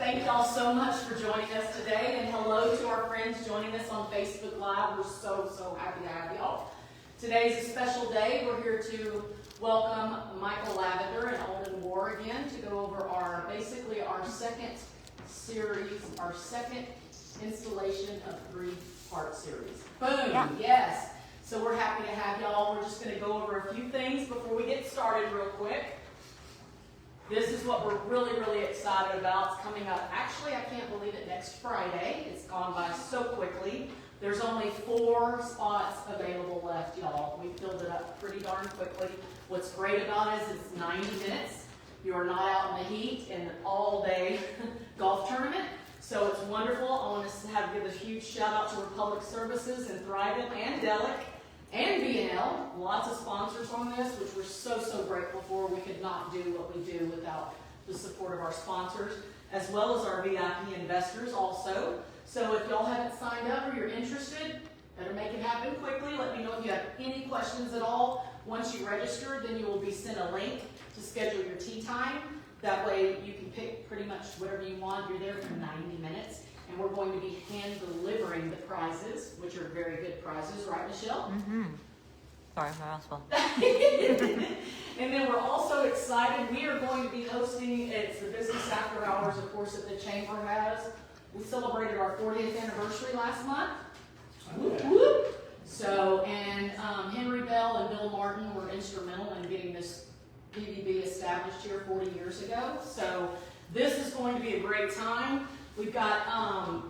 Thank y'all so much for joining us today, and hello to our friends joining us on Facebook Live. We're so happy to have y'all. Today's a special day. We're here to welcome Michael Lavender and Lavender Warr again to go over our second series, our second installation of three-part series. Boom! Yeah. Yes. So we're happy to have y'all. We're just going to go over a few things before we get started real quick. This is what we're really excited about. It's coming up. Actually, I can't believe it, next Friday. It's gone by so quickly. There's only 4 spots available left, y'all. We filled it up pretty darn quickly. What's great about it is it's 90 minutes. You are not out in the heat in an all-day golf tournament. So it's wonderful. I want to give a huge shout out to Republic Services and Thrivent and Delic and B&L. Lots of sponsors on this, which we're so grateful for. We could not do what we do without the support of our sponsors, as well as our VIP investors also. So if y'all haven't signed up or you're interested, better make it happen quickly. Let me know if you have any questions at all. Once you register, then you will be sent a link to schedule your tee time. That way you can pick pretty much whatever you want. You're there for 90 minutes. And we're going to be hand delivering the prizes, which are very good prizes, right, Michelle? Mm-hmm. Sorry, my mouthful. And then we're also excited. We are going to be hosting, it's the business after hours, of course, that the Chamber has. We celebrated our 40th anniversary last month. Whoop, whoop. So, and Henry Bell and Bill Martin were instrumental in getting this BBB established here 40 years ago. So this is going to be a great time. We've got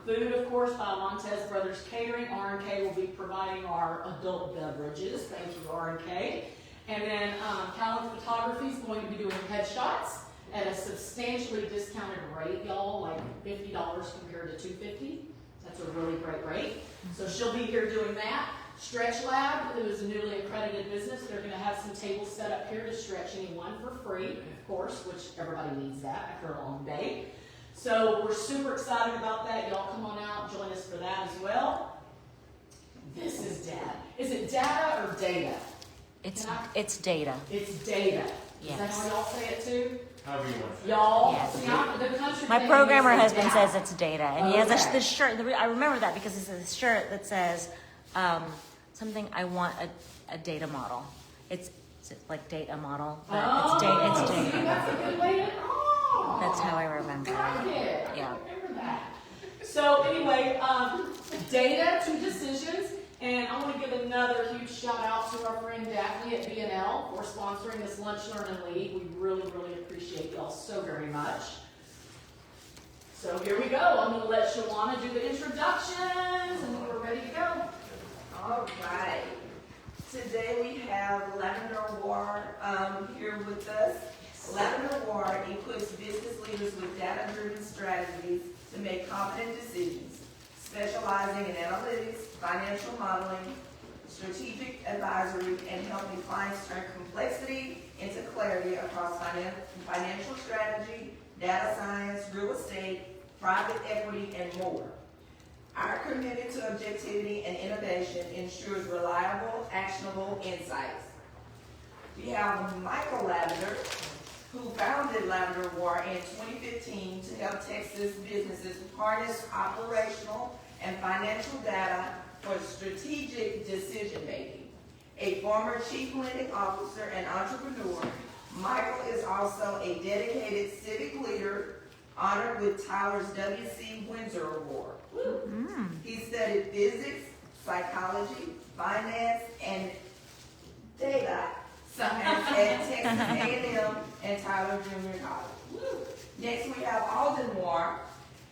food, of course, by Montez Brothers Catering. R&K will be providing our adult beverages. Thank you, R&K. And then Talent Photography is going to be doing headshots at a substantially discounted rate, y'all, like $50 compared to $250. That's a really great rate. So she'll be here doing that. Stretch Lab, who is a newly accredited business, they're going to have some tables set up here to stretch anyone for free, of course, which everybody needs that after a long day. So we're super excited about that. Y'all come on out and join us for that as well. This is data. Is it data or data? It's data. It's data. Yes. Is that how y'all say it too? However you want to say it. Y'all, Yes. see, the country My thing programmer is husband data. says it's data, and he has this shirt. I remember that because it's a shirt that says something. I want a data model. It's like data model, but it's data. See, that's a good way to. That's how I remember it. I did. Yeah. I remember that. So anyway, data to decisions, and I want to give another huge shout out to our friend Daphne at B&L for sponsoring this Lunch, Learn, and Lead. We really appreciate y'all so very much. So here we go. I'm going to let Shawana do the introductions, and we're ready to go. All right. Today we have Lavender Warr here with us. Lavender Warr equips business leaders with data-driven strategies to make confident decisions, specializing in analytics, financial modeling, strategic advisory, and helping clients turn complexity into clarity across financial strategy, data science, real estate, private equity, and more. Our commitment to objectivity and innovation ensures reliable, actionable insights. We have Michael Lavender, who founded Lavender Warr in 2015 to help Texas businesses harness operational and financial data for strategic decision-making. A former chief lending officer and entrepreneur, Michael is also a dedicated civic leader honored with Tyler's W.C. Windsor Award. He studied physics, psychology, finance, and data science at Texas A&M and Tyler Junior College. Next, we have Alden Warr.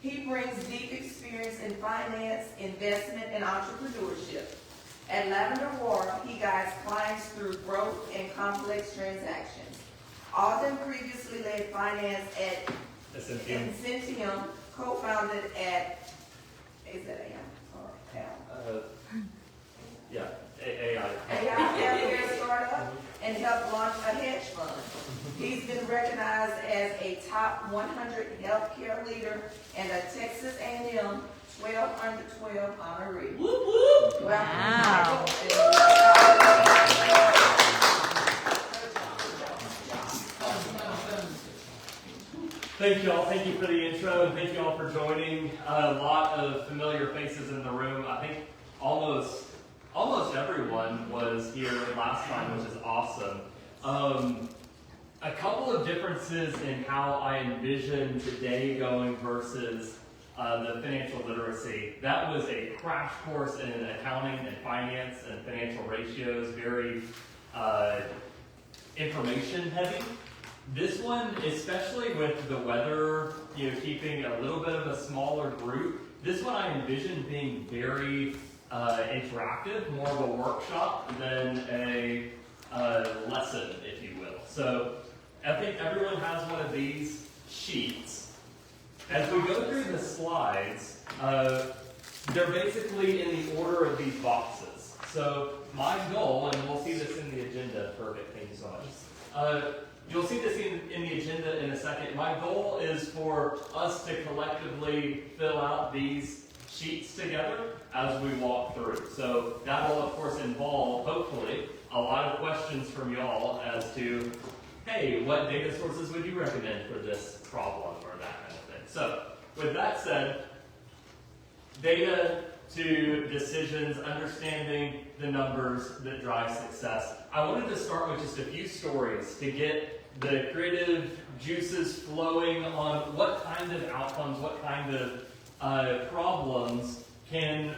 He brings deep experience in finance, investment, and entrepreneurship. At Lavender Warr, he guides clients through growth and complex transactions. Alden previously led finance at Incentium, co-founded at, is that AM or Al? Yeah, AI. AI healthcare startup, and helped launch a hedge fund. He's been recognized as a top 100 healthcare leader and a Texas A&M 12 under 12 honoree. Whoop, whoop. Wow. Thank you all. Thank you for the intro, and thank you all for joining. A lot of familiar faces in the room. I think almost everyone was here last time, which is awesome. A couple of differences in how I envision today going versus the financial literacy. That was a crash course in accounting and finance and financial ratios, very information heavy. This one, especially with the weather, keeping a little bit of a smaller group, this one I envision being very interactive, more of a workshop than a lesson, if you will. So I think everyone has one of these sheets. As we go through the slides, they're basically in the order of these boxes. So my goal, and we'll see this in the agenda, perfect, thank you so much. You'll see this in the agenda in a second. My goal is for us to collectively fill out these sheets together as we walk through. So that will, of course, involve, hopefully, a lot of questions from y'all as to, hey, what data sources would you recommend for this problem or that kind of thing. So with that said, data to decisions, understanding the numbers that drive success. I wanted to start with just a few stories to get the creative juices flowing on what kind of outcomes, what kind of problems can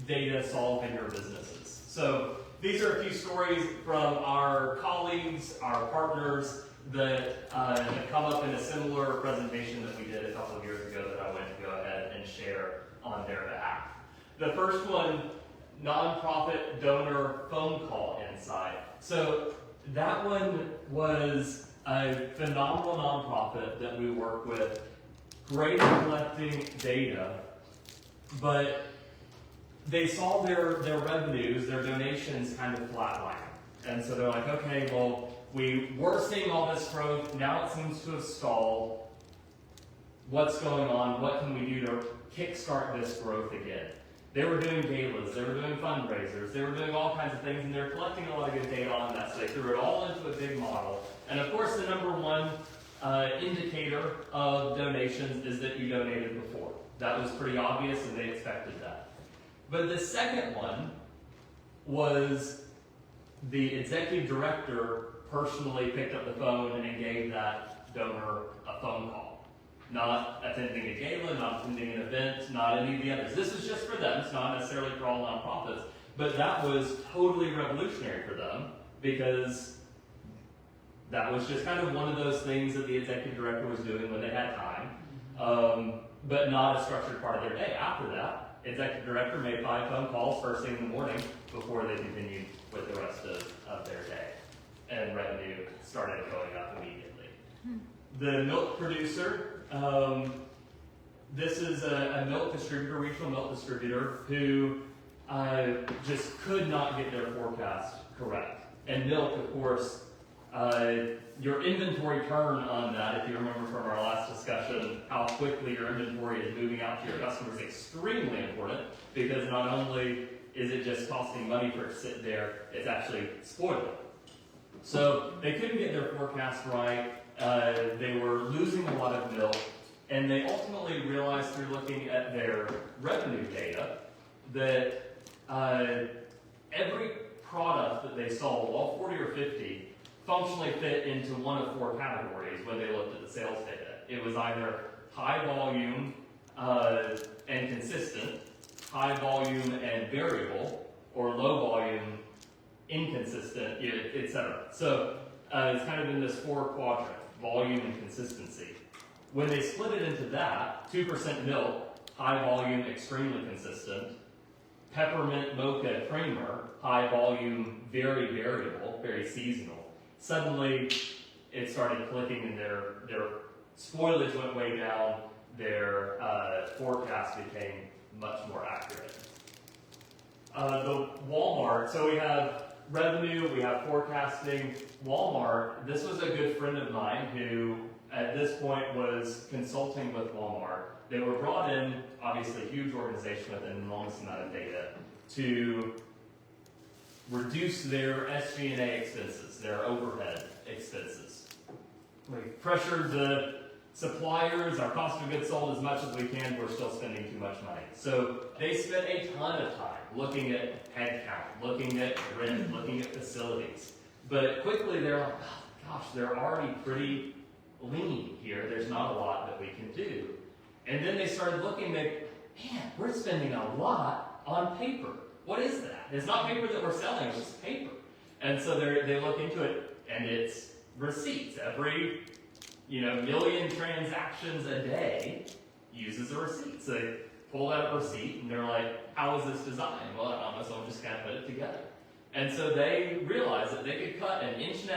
data solve in your businesses. So these are a few stories from our colleagues, our partners that have come up in a similar presentation that we did a couple of years ago that I wanted to go ahead and share on their behalf. The first one, nonprofit donor phone call insight. So that one was a phenomenal nonprofit that we work with, great at collecting data, but they saw their revenues, their donations kind of flatline. And so they're like, okay, well, we were seeing all this growth, now it seems to have stalled. What's going on? What can we do to kickstart this growth again? They were doing galas, they were doing fundraisers, they were doing all kinds of things, and they were collecting a lot of good data on that, so they threw it all into a big model. And of course, the number one indicator of donations is that you donated before. That was pretty obvious, and they expected that. But the second one was the executive director personally picked up the phone and gave that donor a phone call. Not attending a gala, not attending an event, not any of the others. This is just for them. It's not necessarily for all nonprofits. But that was totally revolutionary for them because that was just kind of one of those things that the executive director was doing when they had time, but not a structured part of their day. After that, executive director made 5 phone calls first thing in the morning before they continued with the rest of their day. And revenue started going up immediately. The milk producer, this is a milk distributor, regional milk distributor, who just could not get their forecast correct. And milk, of course, your inventory turn on that, if you remember from our last discussion, how quickly your inventory is moving out to your customers is extremely important, because not only is it just costing money for it to sit there, it's actually spoiling. So they couldn't get their forecast right. They were losing a lot of milk, and they ultimately realized through looking at their revenue data that every product that they sold, all 40 or 50, functionally fit into one of 4 categories when they looked at the sales data. It was either high volume and consistent, high volume and variable, or low volume, inconsistent, etc. So it's kind of in this 4 quadrant, volume and consistency. When they split it into that, 2% milk, high volume, extremely consistent, peppermint mocha creamer, high volume, very variable, very seasonal. Suddenly, it started clicking and their spoilage went way down, their forecast became much more accurate. The Walmart, so we have revenue, we have forecasting. Walmart, this was a good friend of mine who at this point was consulting with Walmart. They were brought in, obviously a huge organization with an enormous amount of data, to reduce their SG&A expenses, their overhead expenses. We pressured the suppliers, our cost of goods sold, as much as we can, we're still spending too much money. So they spent a ton of time looking at headcount, looking at rent, looking at facilities. But quickly they're like, oh, gosh, they're already pretty lean here. There's not a lot that we can do. And then they started looking at, man, we're spending a lot on paper. What is that? It's not paper that we're selling, it's paper. And so they look into it, and it's receipts. Every million transactions a day uses a receipt. So they pull out a receipt, and they're like, how is this designed? Well, I don't know, someone just kind of put it together. And so they realized that they could cut 1.5 inches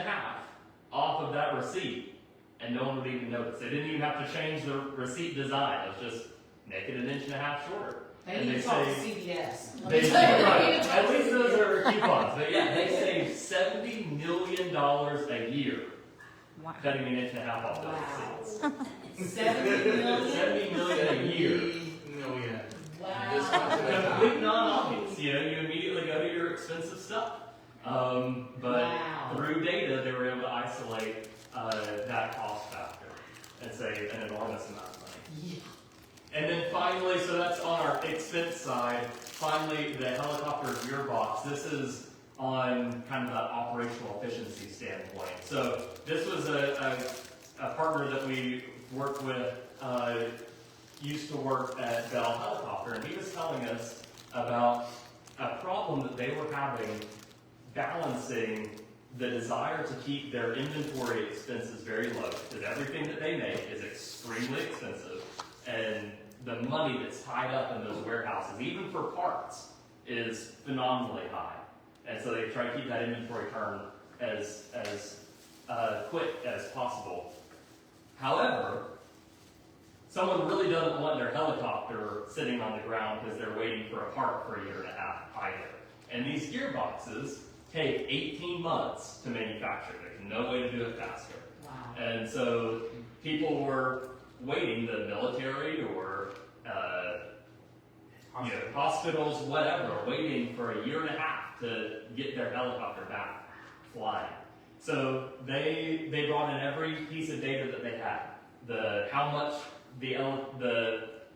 off of that receipt, and no one would even notice. They didn't even have to change the receipt design. It was just make it 1.5 inches shorter. They need to talk to CVS. They right. At least those are coupons. But yeah, they save $70 million a year cutting 1.5 inches off those receipts. 70 million? 70 million a year. Million. Wow. Complete non-obvious. You immediately go to your expensive stuff. But through data, they were able to isolate that cost factor and save an enormous amount of money. Yeah. And then finally, so that's on our expense side, finally the helicopter gearbox. This is on kind of the operational efficiency standpoint. So this was a partner that we worked with, used to work at Bell Helicopter, and he was telling us about a problem that they were having balancing the desire to keep their inventory expenses very low, because everything that they make is extremely expensive, and the money that's tied up in those warehouses, even for parts, is phenomenally high. And so they try to keep that inventory turn as quick as possible. However, someone really doesn't want their helicopter sitting on the ground because they're waiting for a part for 1.5 years either. And these gearboxes take 18 months to manufacture. There's no way to do it faster. Wow. And so people were waiting, the military or hospitals, whatever, waiting for 1.5 years to get their helicopter back flying. So they brought in every piece of data that they had, how much the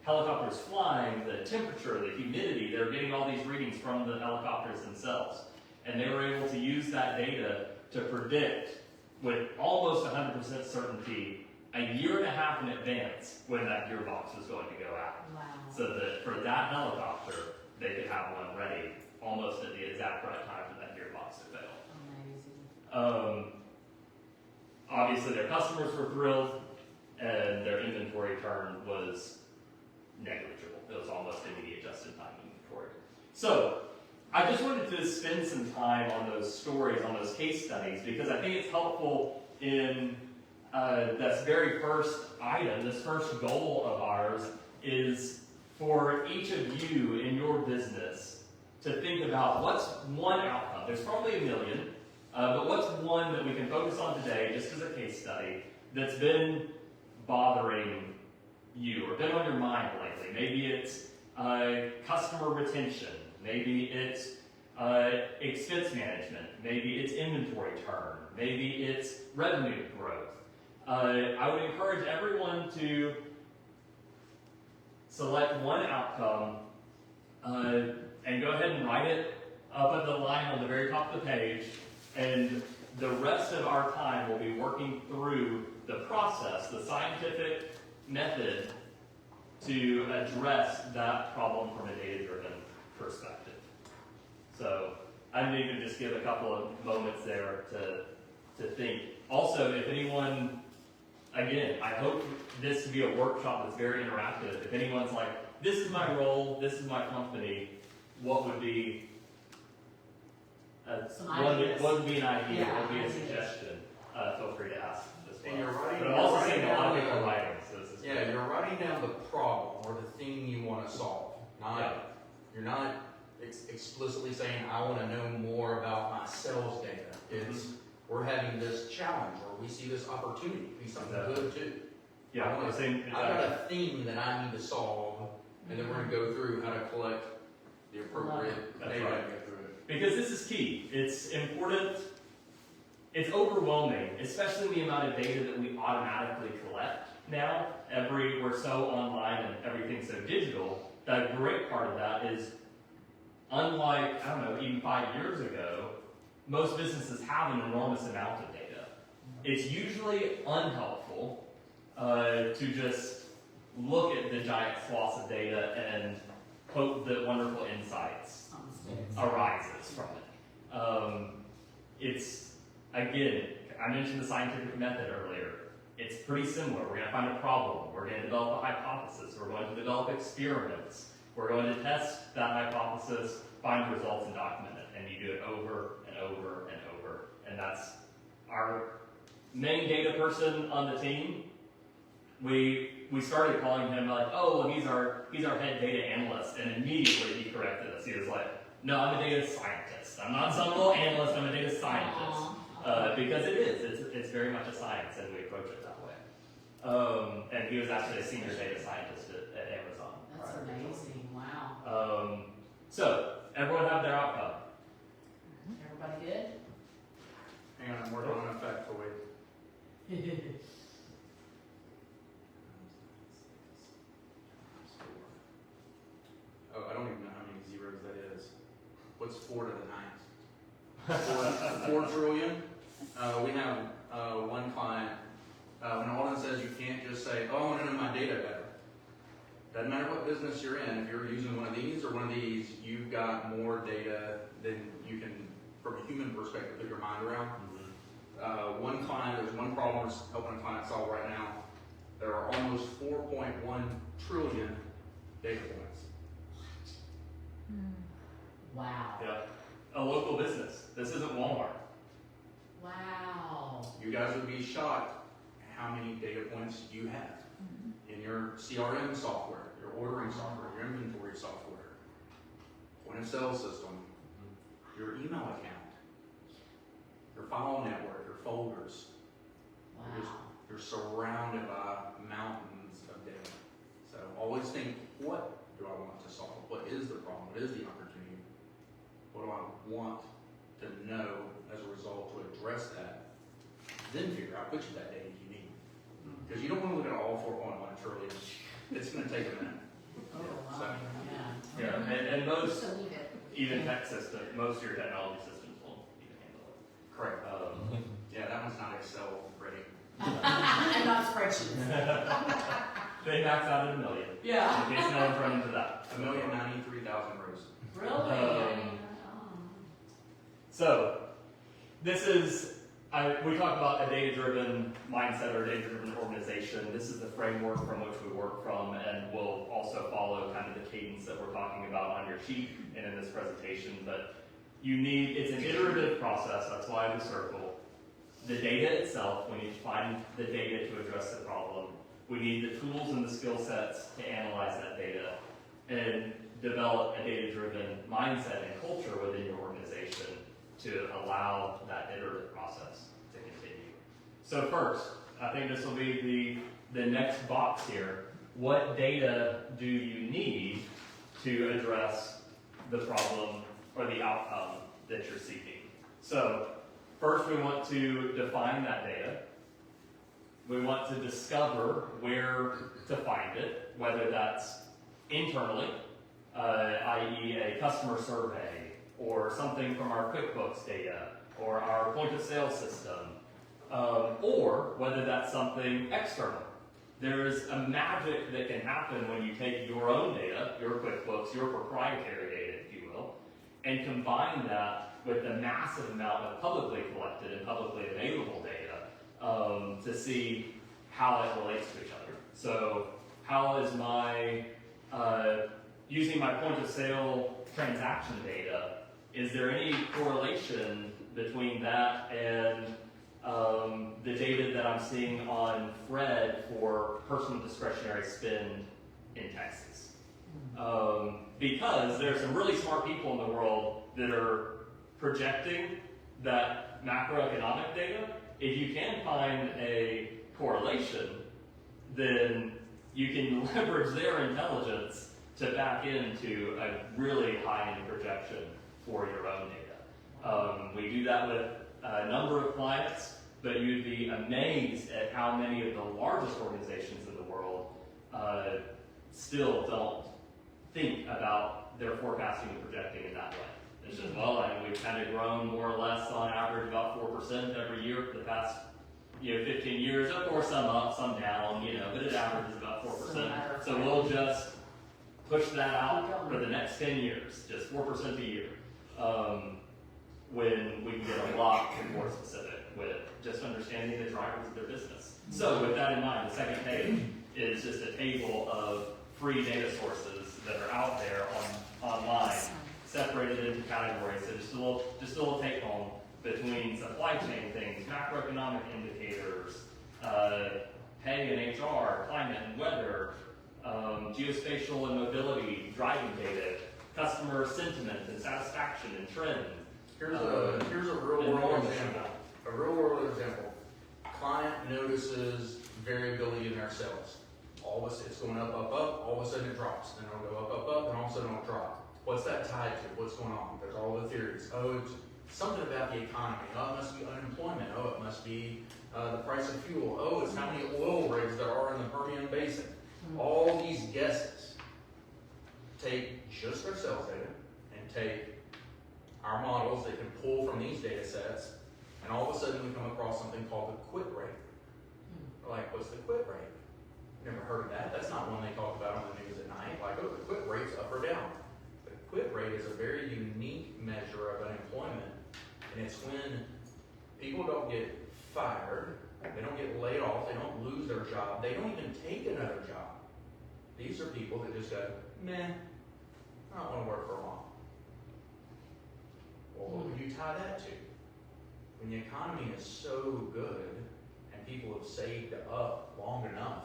helicopter's flying, the temperature, the humidity. They're getting all these readings from the helicopters themselves, and they were able to use that data to predict with almost 100% certainty 1.5 years in advance when that gearbox was going to go out. Wow. So that for that helicopter, they could have one ready almost at the exact right time for that gearbox to fail. Amazing. Obviously, their customers were thrilled, and their inventory turn was negligible. It was almost immediate just-in-time inventory. So I just wanted to spend some time on those stories, on those case studies, because I think it's helpful in this very first item, this first goal of ours, is for each of you in your business to think about what's one outcome. There's probably a million, but what's one that we can focus on today, just as a case study, that's been bothering you or been on your mind lately. Maybe it's customer retention. Maybe it's expense management. Maybe it's inventory turn. Maybe it's revenue growth. I would encourage everyone to select one outcome and go ahead and write it up at the line on the very top of the page, and the rest of our time will be working through the process, the scientific method to address that problem from a data-driven perspective. So I need to just give a couple of moments there to think. Also, if anyone, again, I hope this to be a workshop that's very interactive. If anyone's like, this is my role, this is my company, what would be what would be an idea, what would be a suggestion? Feel free to ask as well. And you're writing, but I'm also you're seeing a writing lot of down people the- writing, so this is Yeah, you're writing down the problem or the thing you want to solve. You're not explicitly saying, I want to know more about my sales data. It's, we're having this challenge, or we see this opportunity to be something good too. Yeah, I the same. I've got a theme that I need to solve, and then we're going to go through how to collect the appropriate That's data right. to get through it. Because this is key. It's important. It's overwhelming, especially the amount of data that we automatically collect. now. We're so online and everything's so digital. The great part of that is, unlike, I don't know, even 5 years ago, most businesses have an enormous amount of data. It's usually unhelpful to just look at the giant swaths of data and hope that wonderful insights arises from it. It's, again, I mentioned the scientific method earlier. It's pretty similar. We're going to find a problem. We're going to develop a hypothesis. We're going to develop experiments. We're going to test that hypothesis, find results, and document it. And you do it over and over and over. And that's our main data person on the team. We started calling him like, oh, well, he's our head data analyst, and immediately he corrected us. He was like, no, I'm a data scientist. I'm not some little analyst. I'm a data scientist. Because it is. It's very much a science, and we approach it that way. And he was actually a senior data scientist at Amazon. That's amazing. Wow. So everyone have their outcome. Everybody good? Hang on, I'm working on a factoid. Oh, I don't even know how many zeros that is. What's 4 to the 9th? 4 trillion. We have one client. When Alden says you can't just say, oh, I want to know my data better. Doesn't matter what business you're in. If you're using one of these or one of these, you've got more data than you can, from a human perspective, put your mind around. One client, there's one problem we're helping a client solve right now. There are almost 4.1 trillion data points. Wow. Yeah. A local business. This isn't Walmart. Wow. You guys would be shocked how many data points you have in your CRM software, your ordering software, your inventory software, point of sale system, your email account, your file network, your folders. Wow. You're surrounded by mountains of data. So always think, what do I want to solve? What is the problem? What is the opportunity? What do I want to know as a result to address that? Then figure out which of that data you need. Because you don't want to look at all 4.1 trillion. It's going to take a minute. Oh, wow. So, Yeah, and most, even tech systems, most of your technology systems won't even handle it. correct. Yeah, that one's not Excel ready. And not spreadsheets. They max out at 1 million. Yeah. In case no one's run into that. 1,093,000 rows. Really? So, this is, we talk about a data-driven mindset or data-driven organization. This is the framework from which we work from, and we'll also follow kind of the cadence that we're talking about on your sheet and in this presentation. But it's an iterative process, that's why the circle. The data itself, we need to find the data to address the problem. We need the tools and the skill sets to analyze that data and develop a data-driven mindset and culture within your organization to allow that iterative process to continue. So first, I think this will be the next box here. What data do you need to address the problem or the outcome that you're seeking? So first, we want to define that data. We want to discover where to find it, whether that's internally, i.e. a customer survey, or something from our QuickBooks data, or our point of sale system, or whether that's something external. There's a magic that can happen when you take your own data, your QuickBooks, your proprietary data, if you will, and combine that with the massive amount of publicly collected and publicly available data to see how it relates to each other. So how is using my point of sale transaction data, is there any correlation between that and the data that I'm seeing on Fred for personal discretionary spend in Texas? Because there's some really smart people in the world that are projecting that macroeconomic data. If you can find a correlation, then you can leverage their intelligence to back into a really high-end projection for your own data. We do that with a number of clients. but you'd be amazed at how many of the largest organizations in the world still don't think about their forecasting and projecting in that way. It's just, well, I mean, we've kind of grown more or less on average about 4% every year for the past 15 years. Of course, some up, some down, but it averages about 4%. So we'll just push that out for the next 10 years, just 4% a year. When we can get a lot more specific with just understanding the drivers of their business. So with that in mind, the second page is just a table of free data sources that are out there online, separated into categories. So just a little take home between supply chain things, macroeconomic indicators, pay and HR, climate and weather, geospatial and mobility, driving data, customer sentiment and satisfaction and trends. Here's a real world example. A real world example. Client notices variability in their sales. All of a sudden it's going up, all of a sudden it drops. Then it'll go up, and all of a sudden it'll drop. What's that tied to? What's going on? There's all the theories. Oh, it's something about the economy. Oh, it must be unemployment. Oh, it must be the price of fuel. Oh, it's how many oil rigs there are in the Permian Basin. All these guesses take just our sales data and take our models that can pull from these data sets, and all of a sudden we come across something called the quit rate. We're like, what's the quit rate? Never heard of that. That's not one they talk about on the news at night. Like, oh, the quit rate's up or down. The quit rate is a very unique measure of unemployment, and it's when people don't get fired, they don't get laid off, they don't lose their job, they don't even take another job. These are people that just go, meh, I don't want to work for a while. Well, what would you tie that to? When the economy is so good and people have saved up long enough,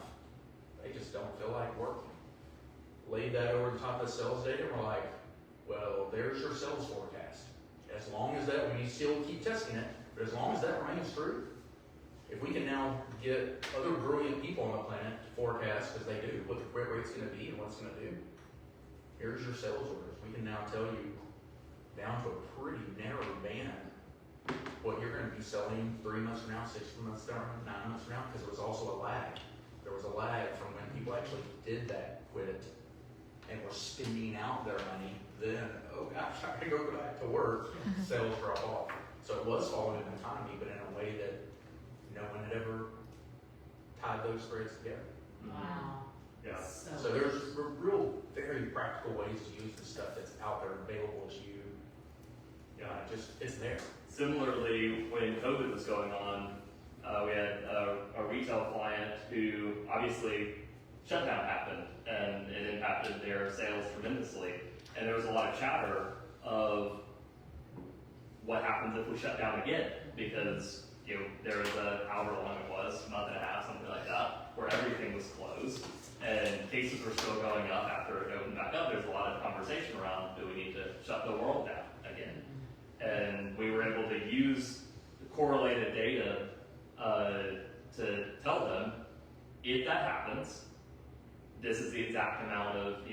they just don't feel like working. Laid that over the top of the sales data, and we're like, well, there's your sales forecast. As long as that, we need to still keep testing it, but as long as that remains true, if we can now get other brilliant people on the planet to forecast, because they do, what the quit rate's going to be and what it's going to do, here's your sales orders. We can now tell you down to a pretty narrow band what you're going to be selling 3 months from now, 6 months from now, 9 months from now, because there was also a lag. There was a lag from when people actually did that quit and were spending out their money. Then, oh gosh, I gotta go back to work. Sales drop off. So it was following the economy, but in a way that no one had ever tied those threads together. Wow. Yeah. So there's real, very practical ways to use the stuff that's out there available to you. It's there. Similarly, when COVID was going on, we had a retail client who obviously shutdown happened and it impacted their sales tremendously. And there was a lot of chatter of what happens if we shut down again, because there was however long it was, a month and a half, something like that, where everything was closed and cases were still going up after it opened back up. There's a lot of conversation around, do we need to shut the world down again? And we were able to use correlated data to tell them, if that happens, this is the exact amount of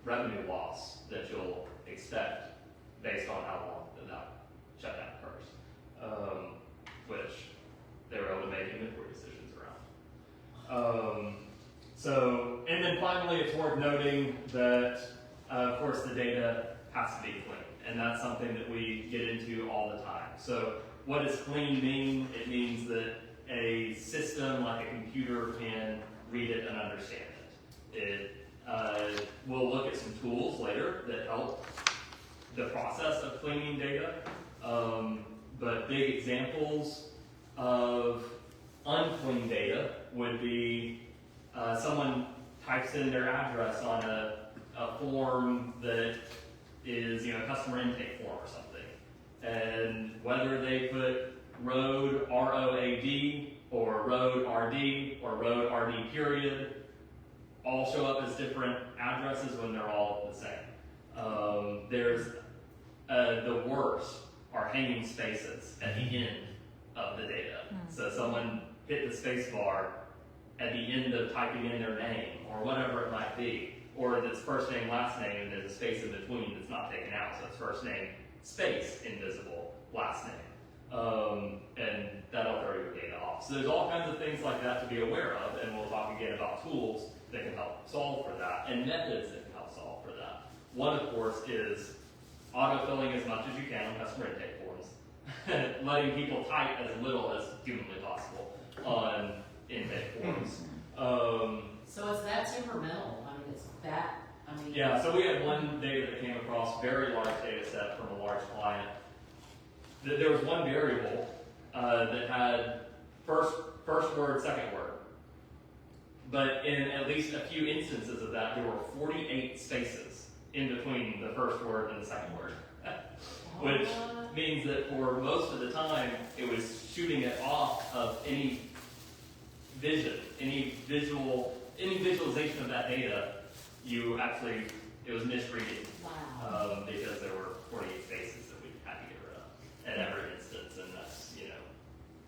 revenue loss that you'll expect based on how long that shutdown occurs, which they were able to make inventory decisions around. And then finally, it's worth noting that, of course, the data has to be clean, and that's something that we get into all the time. So what does clean mean? It means that a system like a computer can read it and understand it. We'll look at some tools later that help the process of cleaning data, but big examples of unclean data would be someone types in their address on a form that is a customer intake form or something, and whether they put road R-O-A-D or road R-D or road R-D period all show up as different addresses when they're all the same. There's the worst are hanging spaces at the end of the data. So someone hit the space bar at the end of typing in their name or whatever it might be, or it's first name, last name, and there's a space in between that's not taken out, so it's first name, space, invisible, last name. and that'll throw your data off. So there's all kinds of things like that to be aware of, and we'll talk again about tools that can help solve for that, and methods that can help solve for that. One, of course, is autofilling as much as you can on customer intake forms, letting people type as little as humanly possible on intake forms. So is that temperamental? I mean, it's that, Yeah, so we had one data that came across, very large data set from a large client. There was one variable that had first word, second word. But in at least a few instances of that, there were 48 spaces in between the first word and the second word. Which means that for most of the time, it was shooting it off of any vision, any visualization of that data. It was misreading. wow. Because there were 48 spaces that we had to get rid of at every instance, and that's,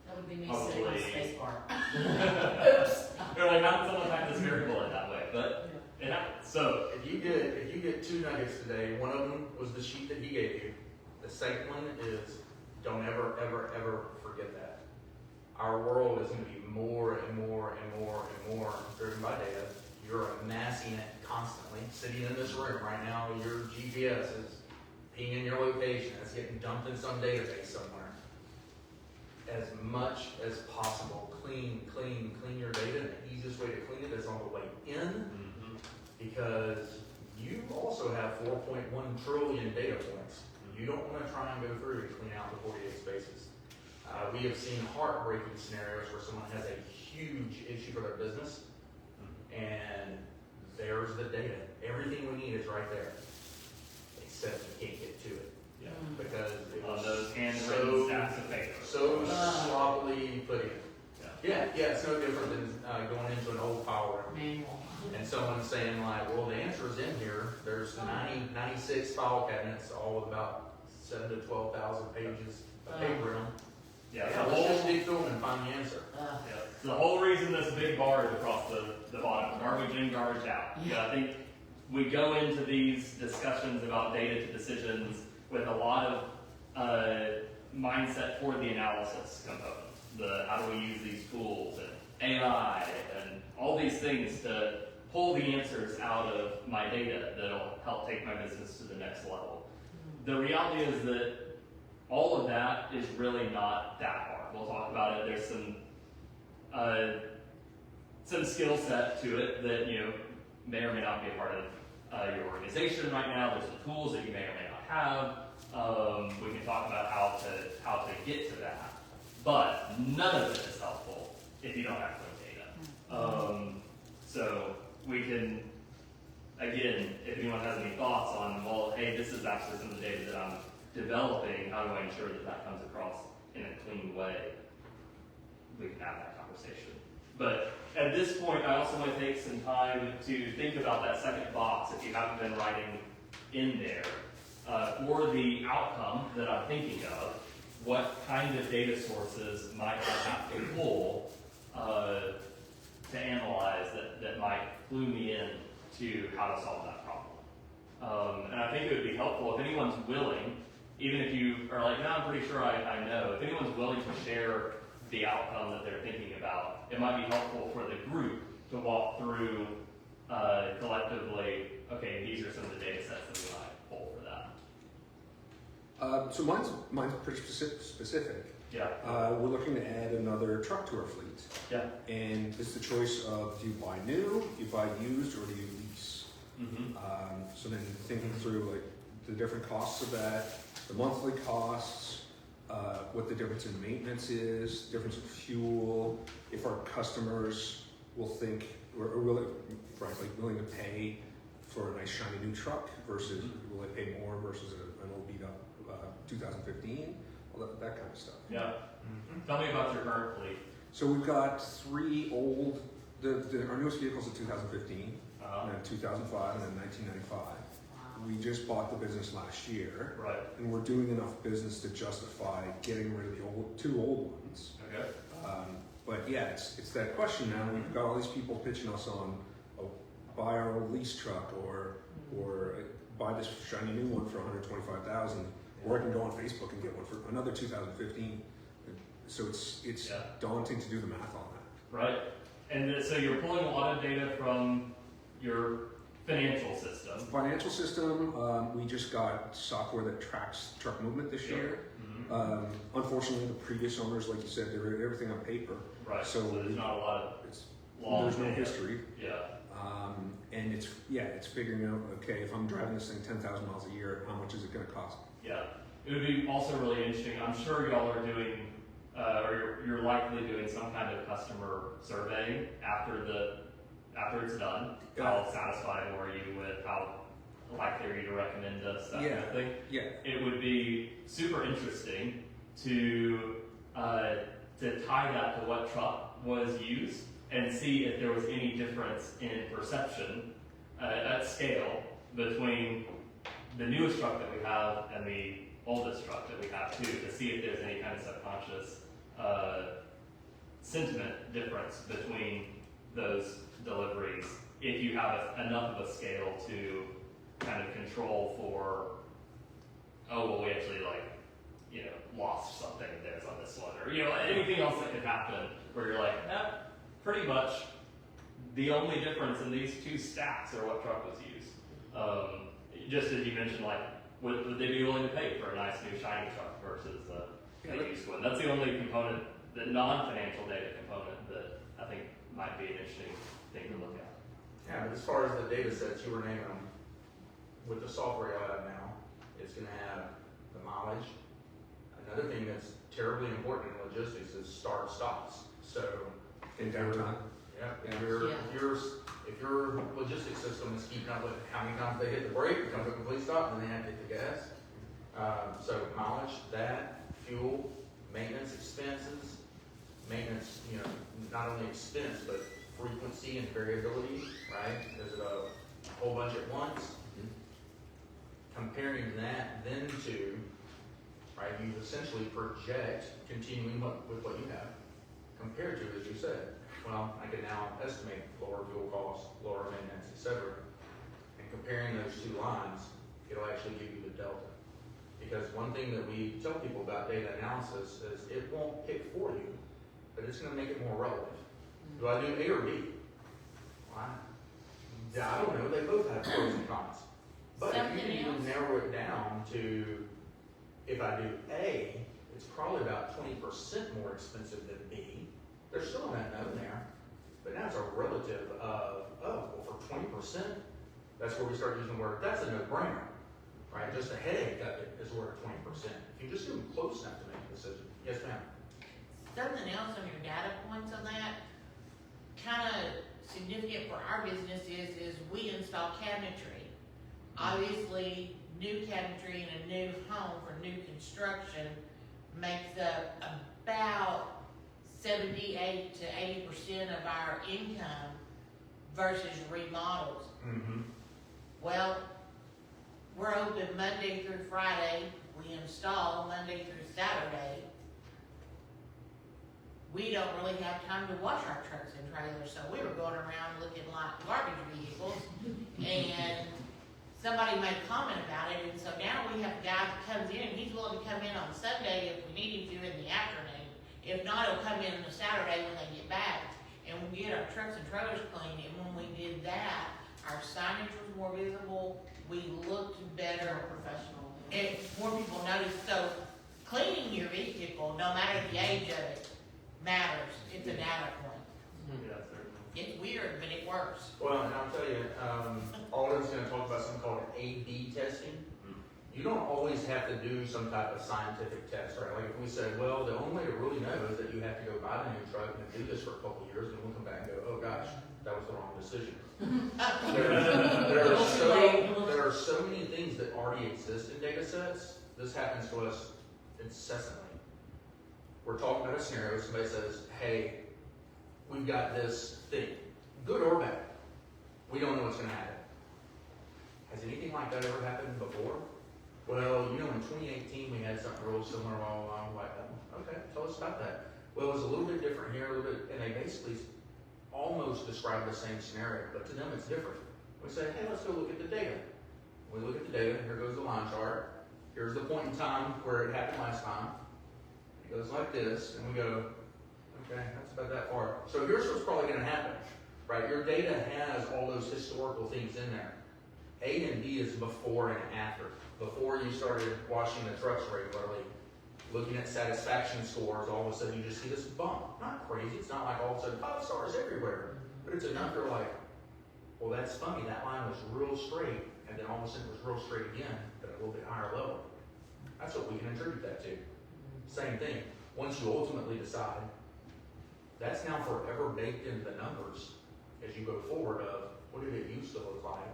That would be me sitting on the space bar. Oops. They're like, how did someone type this variable in that way? But it happens. So If you get 2 nuggets today, one of them was the sheet that he gave you. The second one is don't ever, ever, ever forget that. Our world is going to be more and more and more and more driven by data. You're amassing it constantly. Sitting in this room right now, your GPS is pinging your location. It's getting dumped in some database somewhere. As much as possible, clean your data. And the easiest way to clean it is on the way in, because you also have 4.1 trillion data points. You don't want to try and go through and clean out the 48 spaces. We have seen heartbreaking scenarios where someone has a huge issue for their business, and there's the data. Everything we need is right there, except you can't get to it. yeah, Because it on was those handwritten stacks of paper. so sloppily put in. Yeah. Yeah, it's no different than going into an old file room Manual. and someone saying like, well, the answer is in here. There's 96 file cabinets, all with about 7,000 to 12,000 pages of paper in them. Yeah, Yeah, the let's just whole, dig through them and find the answer. Uh, yeah, so the whole reason this big bar is across the bottom, garbage in, garbage out. I think we go into these discussions about data to decisions with a lot of mindset toward the analysis component. How do we use these tools and AI and all these things to pull the answers out of my data that'll help take my business to the next level. The reality is that all of that is really not that hard. We'll talk about it. There's some skill set to it that may or may not be a part of your organization right now. There's some tools that you may or may not have. We can talk about how to get to that. But none of it is helpful if you don't have clean data. So we can, again, if anyone has any thoughts on, well, hey, this is actually some of the data that I'm developing, how do I ensure that that comes across in a clean way? We can have that conversation. But at this point, I also want to take some time to think about that second box, if you haven't been writing in there, for the outcome that I'm thinking of. What kind of data sources might I have to pull to analyze that might clue me in to how to solve that problem? And I think it would be helpful if anyone's willing, even if you are like, no, I'm pretty sure I know, if anyone's willing to share the outcome that they're thinking about, it might be helpful for the group to walk through collectively, okay, these are some of the data sets that we might pull for that. So mine's pretty specific. Yeah. We're looking to add another truck to our fleet. Yeah. And it's the choice of, do you buy new, do you buy used, or do you lease? So then thinking through like the different costs of that, the monthly costs, what the difference in maintenance is, difference in fuel, if our customers will think, or really, frankly, willing to pay for a nice shiny new truck versus will they pay more versus an old beat up 2015, all that kind of stuff. Yeah. Tell me about your current fleet. So we've got 3 old, our newest vehicle's a 2015, and then 2005, and then 1995. We just bought the business last year, Right. and we're doing enough business to justify getting rid of the 2 old ones. Okay. But yeah, it's that question now. We've got all these people pitching us on, buy our old lease truck or buy this shiny new one for $125,000. or I can go on Facebook and get one for another 2015. So it's Yeah. daunting to do the math on that. Right? And so you're pulling a lot of data from your financial system. Financial system, we just got software that tracks truck movement this year. Mhm. Unfortunately, the previous owners, like you said, they were everything on paper. Right. So there's not a lot of It's, long there's no data. history. Yeah. And it's figuring out, okay, if I'm driving this thing 10,000 miles a year, how much is it gonna cost? Yeah. It would be also really interesting. I'm sure y'all are doing, or you're likely doing some kind of customer survey after it's done. Yeah. How satisfied were you with how likely are you to recommend us, that kind Yeah. of thing? Yeah. It would be super interesting to tie that to what truck was used and see if there was any difference in perception at scale between the newest truck that we have and the oldest truck that we have too, to see if there's any kind of subconscious sentiment difference between those deliveries, if you have enough of a scale to kind of control for, oh, well, we actually lost something there's on this one, or anything else that could happen where you're like, pretty much the only difference in these two stacks are what truck was used. Just as you mentioned, like, would they be willing to pay for a nice new shiny truck versus a used one? That's the only component, the non-financial data component, that I think might be an interesting thing to look at. Yeah, but as far as the data sets you were naming them, with the software you have now, it's going to have the mileage. Another thing that's terribly important in logistics is start stops. So, In downtime. yeah, if your logistics system is keeping up with how many times they hit the brake, it comes to a complete stop, and then they have to hit the gas. So mileage, that, fuel, maintenance expenses, maintenance, not only expense, but frequency and variability, right? Is it a whole bunch at once? Comparing that then to, right, you essentially project continuing with what you have, compared to, as you said, well, I can now estimate lower fuel costs, lower maintenance, etc. And comparing those two lines, it'll actually give you the delta. Because one thing that we tell people about data analysis is it won't pick for you, but it's going to make it more relevant. Do I do A or B? Why? Yeah, I don't know. They both have pros and cons. But if Something you else? can narrow it down to, if I do A, it's probably about 20% more expensive than B. There's still an unknown there, but now it's a relative of, for 20%, that's where we start using the word, that's a no-brainer, right? Just a headache of it is worth 20%. If you just do them close enough to make a decision. Yes, ma'am. Something else on your data points on that, kind of significant for our business is we install cabinetry. Obviously, new cabinetry in a new home for new construction makes up about 78 to 80% of our income versus remodels. Mm-hmm. Well, we're open Monday through Friday. We install Monday through Saturday. We don't really have time to wash our trucks and trailers, so we were going around looking like garbage vehicles. And somebody made a comment about it, and so now we have a guy that comes in, and he's willing to come in on Sunday if we need him to in the afternoon. If not, he'll come in on a Saturday when they get back, and we'll get our trucks and trailers cleaned. And when we did that, our signage was more visible, we looked better, Professional. and more people noticed. So cleaning your vehicle, no matter the age of it, matters. It's a data point. Yeah, certainly. It's weird, but it works. Well, and I'll tell you, Alden's going to talk about something called A/B testing. You don't always have to do some type of scientific test, right? Like if we said, well, the only way to really know is that you have to go buy the new truck and do this for a couple of years, and we'll come back and go, oh gosh, that was the wrong decision. There are so many things that already exist in data sets. This happens to us incessantly. We're talking about a scenario, somebody says, hey, we've got this thing, good or bad. We don't know what's going to happen. Has anything like that ever happened before? Well, in 2018 we had something real similar all along. Like, okay, tell us about that. Well, it was a little bit different here, a little bit, and they basically almost describe the same scenario, but to them it's different. We say, hey, let's go look at the data. We look at the data, here goes the line chart. here's the point in time where it happened last time. It goes like this, and we go, okay, that's about that far. So here's what's probably going to happen, right? Your data has all those historical things in there. A and B is before and after. Before you started washing the trucks regularly, looking at satisfaction scores, all of a sudden you just see this bump. Not crazy. It's not like all of a sudden 5 stars everywhere. But it's enough you're like, well, that's funny. That line was real straight, and then all of a sudden it was real straight again, but at a little bit higher level. That's what we can attribute that to. Same thing. Once you ultimately decide, that's now forever baked into the numbers as you go forward of what did it used to look like.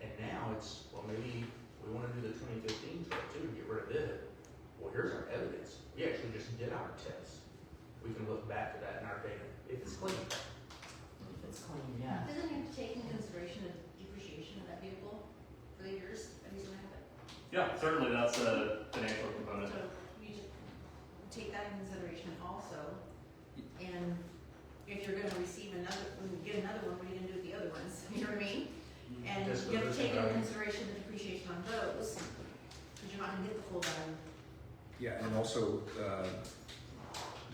And now it's, well, maybe we want to do the 2015 truck too to get rid of it. Well, here's our evidence. We actually just did our test. We can look back to that in our data. If it's clean. It's clean, yeah. Doesn't it take into consideration the depreciation of that vehicle for the years that he's gonna have it? Yeah, certainly that's a financial component. So you should take that into consideration also. And if you're gonna receive another, when you get another one, what are you gonna do with the other ones? You know what I mean? And Yes, you have to but take into this- consideration the depreciation on those, because you're not gonna get the full value. Yeah, and also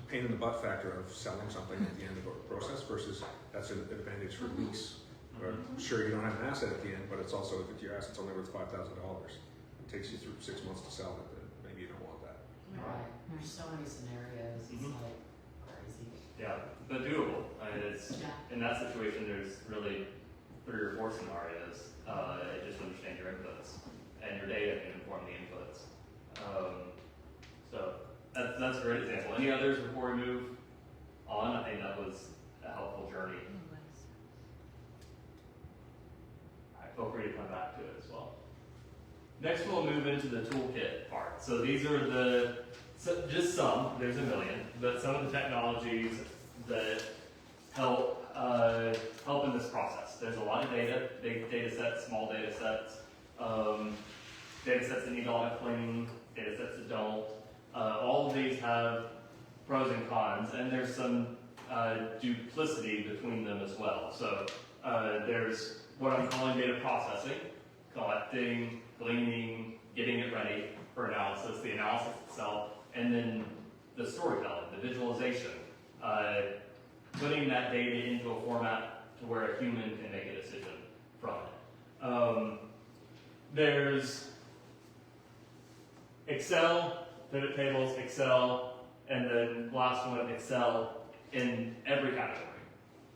pain in the butt factor of selling something at the end of a process versus that's an advantage for lease. Or, sure, you don't have an asset at the end, but it's also if your asset's only worth $5,000, it takes you through 6 months to sell it. Then maybe you don't want that. Right. There's so many scenarios. It's Mhm. like crazy. Yeah, but doable. I mean, it's Yeah. in that situation. There's really 3 or 4 scenarios. Just understand your inputs, and your data can inform the inputs. So that's a great example. Any others before we move on? I think that was a helpful journey. All right, feel free to come back to it as well. Next, we'll move into the toolkit part. So these are just some. There's a million, but some of the technologies that help in this process. There's a lot of data, big data sets, small data sets, data sets that need a lot of cleaning, data sets that don't. All of these have pros and cons, and there's some duplicity between them as well. So there's what I'm calling data processing, collecting, cleaning, getting it ready for analysis, the analysis itself, and then the storytelling, the visualization, putting that data into a format to where a human can make a decision from it. There's Excel, pivot tables, Excel, and then last one, Excel in every category.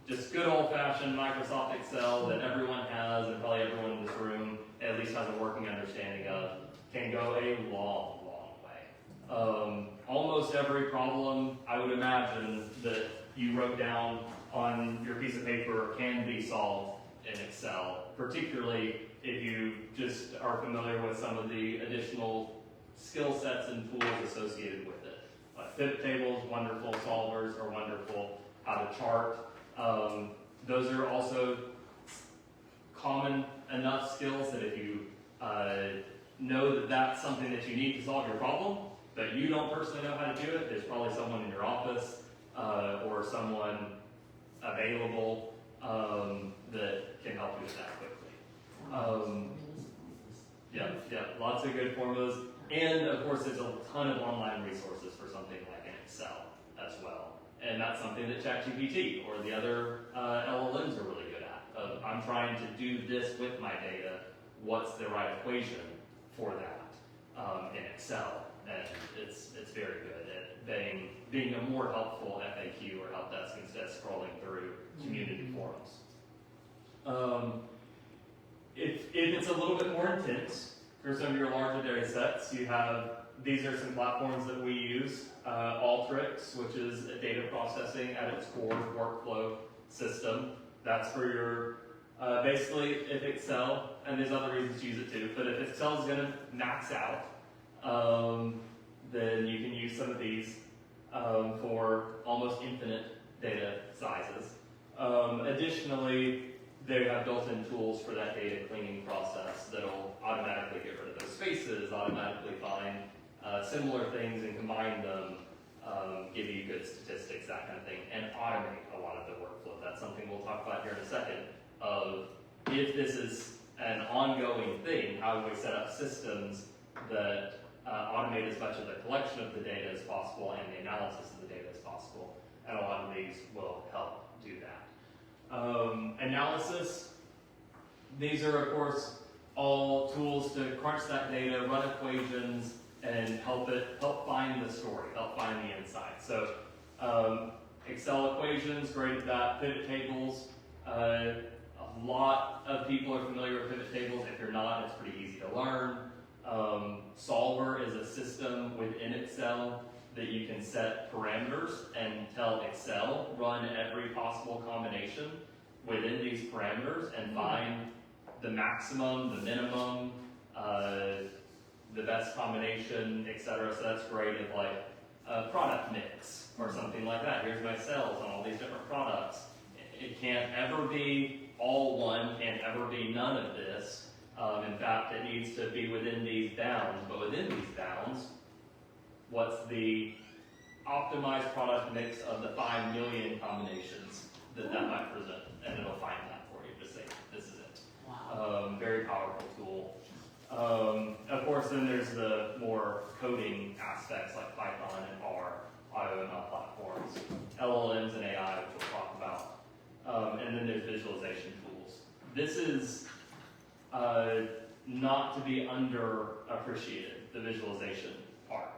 Just good old-fashioned Microsoft Excel that everyone has, and probably everyone in this room at least has a working understanding of, can go a long, long way. Almost every problem, I would imagine, that you wrote down on your piece of paper can be solved in Excel, particularly if you just are familiar with some of the additional skill sets and tools associated with it. Pivot tables, wonderful. Solvers are wonderful. How to chart. Those are also common enough skills that if you know that that's something that you need to solve your problem, but you don't personally know how to do it, there's probably someone in your office or someone available that can help you with that quickly. Yeah, lots of good formulas. And of course, there's a ton of online resources for something like an Excel as well. And that's something that ChatGPT or the other LLMs are really good at. I'm trying to do this with my data. What's the right equation for that in Excel? And it's very good at being a more helpful FAQ or help desk instead of scrolling through community forums. If it's a little bit more intense, for some of your larger data sets, these are some platforms that we use. Alteryx, which is a data processing at its core workflow system. That's for your, basically, if Excel, and there's other reasons to use it too, but if Excel is going to max out, then you can use some of these for almost infinite data sizes. Additionally, they have built-in tools for that data cleaning process that'll automatically get rid of those spaces, automatically find similar things and combine them, give you good statistics, that kind of thing, and automate a lot of the workflow. That's something we'll talk about here in a second, of if this is an ongoing thing, how do we set up systems that automate as much of the collection of the data as possible and the analysis of the data as possible. And a lot of these will help do that. Analysis, these are of course all tools to crunch that data, run equations, and help find the story, help find the insight. So Excel equations, great at that. Pivot tables, a lot of people are familiar with pivot tables. If you're not, it's pretty easy to learn. Solver is a system within Excel that you can set parameters and tell Excel run every possible combination within these parameters and find the maximum, the minimum, the best combination, etc. So that's great if like a product mix or something like that. Here's my cells on all these different products. It can't ever be all one, can't ever be none of this. In fact, it needs to be within these bounds, but within these bounds, what's the optimized product mix of the 5 million combinations that might present? And it'll find that for you, just say, this is it. Wow. Very powerful tool. Of course, then there's the more coding aspects like Python and R, IOML platforms, LLMs and AI, which we'll talk about. And then there's visualization tools. This is not to be underappreciated, the visualization part.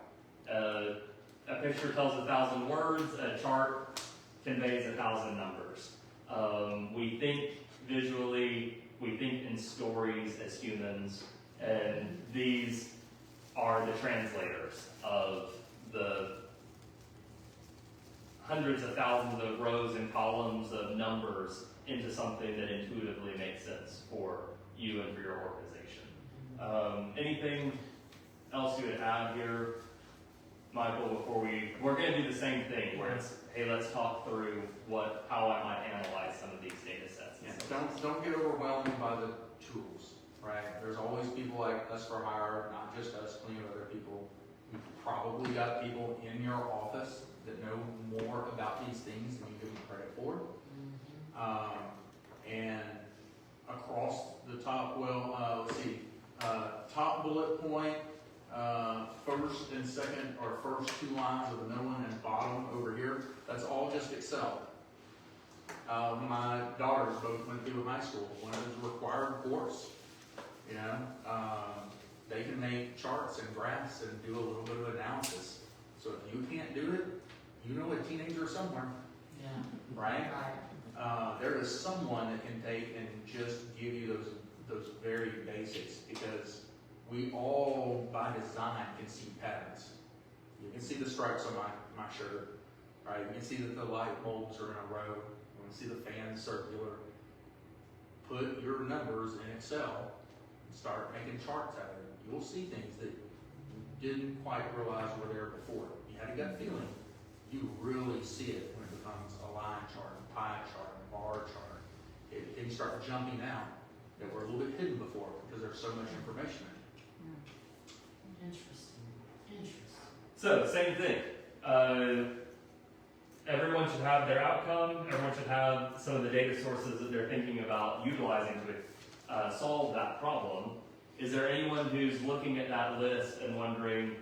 A picture tells 1,000 words, a chart conveys 1,000 numbers. We think visually, we think in stories as humans, and these are the translators of the hundreds of thousands of rows and columns of numbers into something that intuitively makes sense for you and for your organization. Anything else you would add here, Michael, before we're going to do the same thing where it's, hey, let's talk through how I might analyze some of these data sets. Yeah, don't get overwhelmed by the tools, right? There's always people like us for hire, not just us, plenty of other people. You've probably got people in your office that know more about these things than you give them credit for. And across the top, let's see, top bullet point, first and second, or first 2 lines of the middle one and bottom over here, that's all just Excel. My daughters both went through high school. One of them's a required course. You know, they can make charts and graphs and do a little bit of analysis. So if you can't do it, you know a teenager somewhere, Yeah. right? There is someone that can take and just give you those very basics, because we all, by design, can see patterns. You can see the stripes on my shirt, right? You can see that the light bulbs are in a row. You can see the fan circular. Put your numbers in Excel and start making charts out of it. You'll see things that you didn't quite realize were there before. You had a gut feeling. You really see it when it becomes a line chart, a pie chart, a bar chart. Things start jumping out that were a little bit hidden before because there's so much information in it. Interesting. So, same thing. Everyone should have their outcome. Everyone should have some of the data sources that they're thinking about utilizing to solve that problem. Is there anyone who's looking at that list and wondering,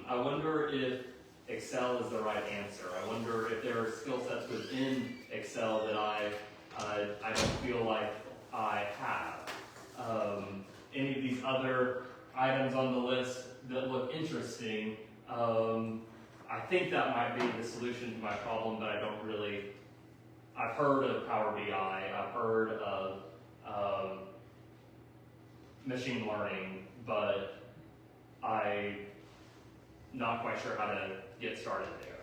I wonder if Excel is the right answer. I wonder if there are skill sets within Excel that I don't feel like I have. Any of these other items on the list that look interesting, I think that might be the solution to my problem, but I don't really. I've heard of Power BI, I've heard of machine learning, but I'm not quite sure how to get started there.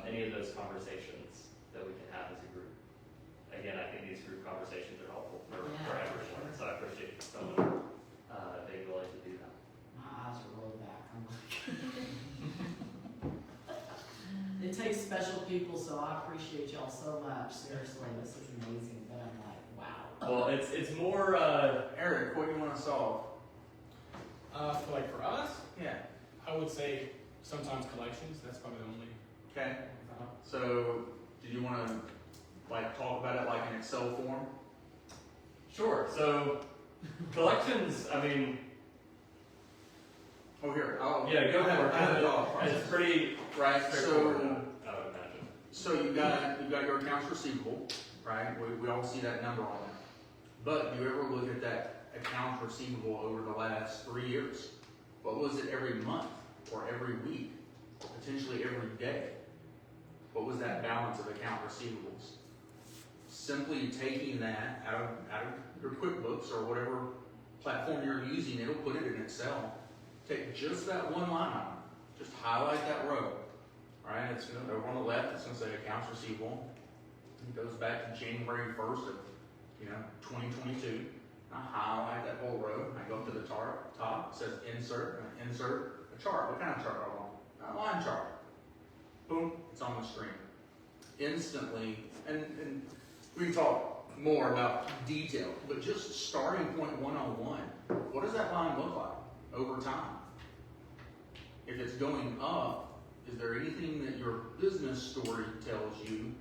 Any of those conversations that we can have as a group. Again, I think these group conversations are helpful for everyone, so I appreciate someone being willing to do that. My eyes are rolled back. I'm like, It takes special people, so I appreciate y'all so much. Seriously, this is amazing. But I'm like, wow. Well, it's more. Eric, what do you want to solve? For us, Yeah. I would say sometimes collections. That's probably the only. Okay. So, did you want to talk about it like in Excel form? Sure. So collections. I mean, Oh, here, oh. Yeah, go for it. I have a thought process. It's pretty Right, straightforward, so, I would imagine. so you've got your accounts receivable, right? We all see that number on there. But you ever look at that accounts receivable over the last 3 years? What was it every month, or every week, or potentially every day? What was that balance of account receivables? Simply taking that out of your QuickBooks or whatever platform you're using, it'll put it in Excel. Take just that one line item, just highlight that row, right? It's gonna, over on the left, it's gonna say accounts receivable. It goes back to January 1st of, 2022. I highlight that whole row. I go up to the top. It says insert. And I insert a chart. What kind of chart do I want? A line chart. Boom, it's on the screen. Instantly, and we can talk more about detail, but just starting point 101, what does that line look like over time? If it's going up, is there anything that your business story tells you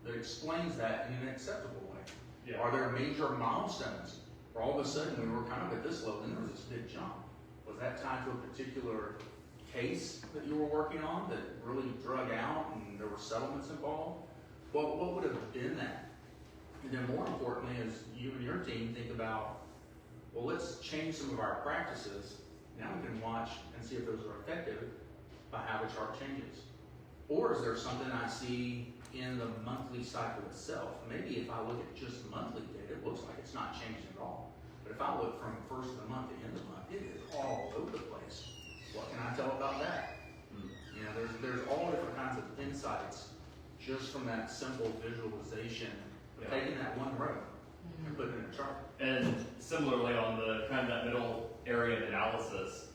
that explains that in an acceptable way? Yeah. Are there major milestones where all of a sudden we were kind of at this level and there was this big jump? Was that tied to a particular case that you were working on that really drug out and there were settlements involved? What would have been that? And then more importantly, as you and your team think about, well, let's change some of our practices. Now we can watch and see if those are effective by how the chart changes. Or is there something I see in the monthly cycle itself? Maybe if I look at just monthly data, it looks like it's not changing at all. But if I look from first of the month to end of the month, it is all over the place. What can I tell about that? There's all different kinds of insights just from that simple visualization of taking that one row and putting it in a chart. And similarly on the kind of that middle area of analysis,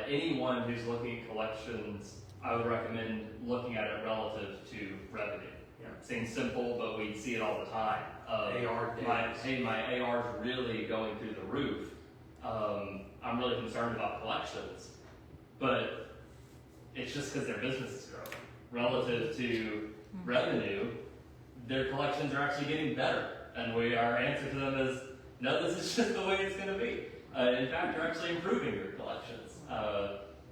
anyone who's looking at collections, I would recommend looking at it relative to revenue. Yeah. Seems simple, but we see it all the time. AR days. My AR is really going through the roof. I'm really concerned about collections, but it's just because their business is growing. Relative to revenue, their collections are actually getting better. And our answer to them is, no, this is just the way it's going to be. In fact, you're actually improving your collections.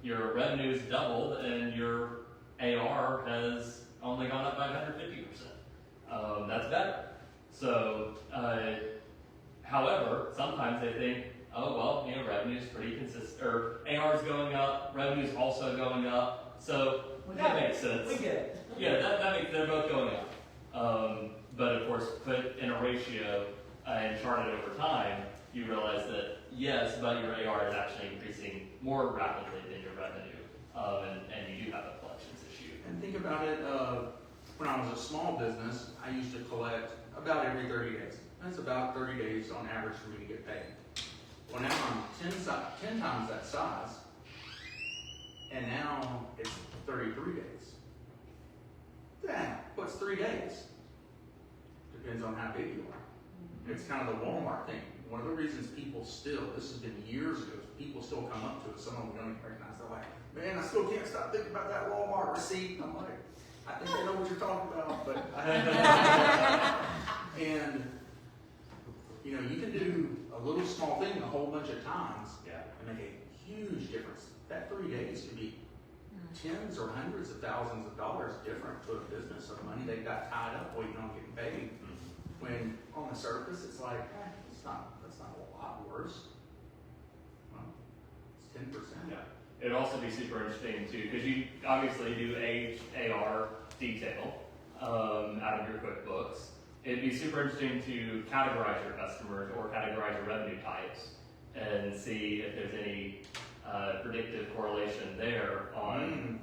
Your revenue is doubled and your AR has only gone up by 150%. That's better. So, however, sometimes they think, oh, well, revenue's pretty consistent, or AR's going up, revenue's also going up. So, that makes sense. We get it. Yeah, that makes, they're both going up. But of course, put in a ratio and chart it over time, you realize that yes, but your AR is actually increasing more rapidly than your revenue, and you do have a collections issue. And think about it, when I was a small business, I used to collect about every 30 days. That's about 30 days on average for me to get paid. Well, now I'm 10 times that size, and now it's 33 days. Damn, what's 3 days? Depends on how big you are. It's kind of the Walmart thing. One of the reasons people still, this has been years ago, people still come up to us, some of them we don't even recognize, they're like, man, I still can't stop thinking about that Walmart receipt. And I'm like, I think I know what you're talking about, but and you can do a little small thing a whole bunch of times and make a huge difference. That 3 days could be tens or hundreds of thousands of dollars different to a business of money they've got tied up waiting on getting paid. When on the surface it's like, that's not a lot worse. Well, it's 10%. Yeah. It'd also be super interesting too, because you obviously do AR detail out of your QuickBooks. It'd be super interesting to categorize your customers or categorize your revenue types and see if there's any predictive correlation there on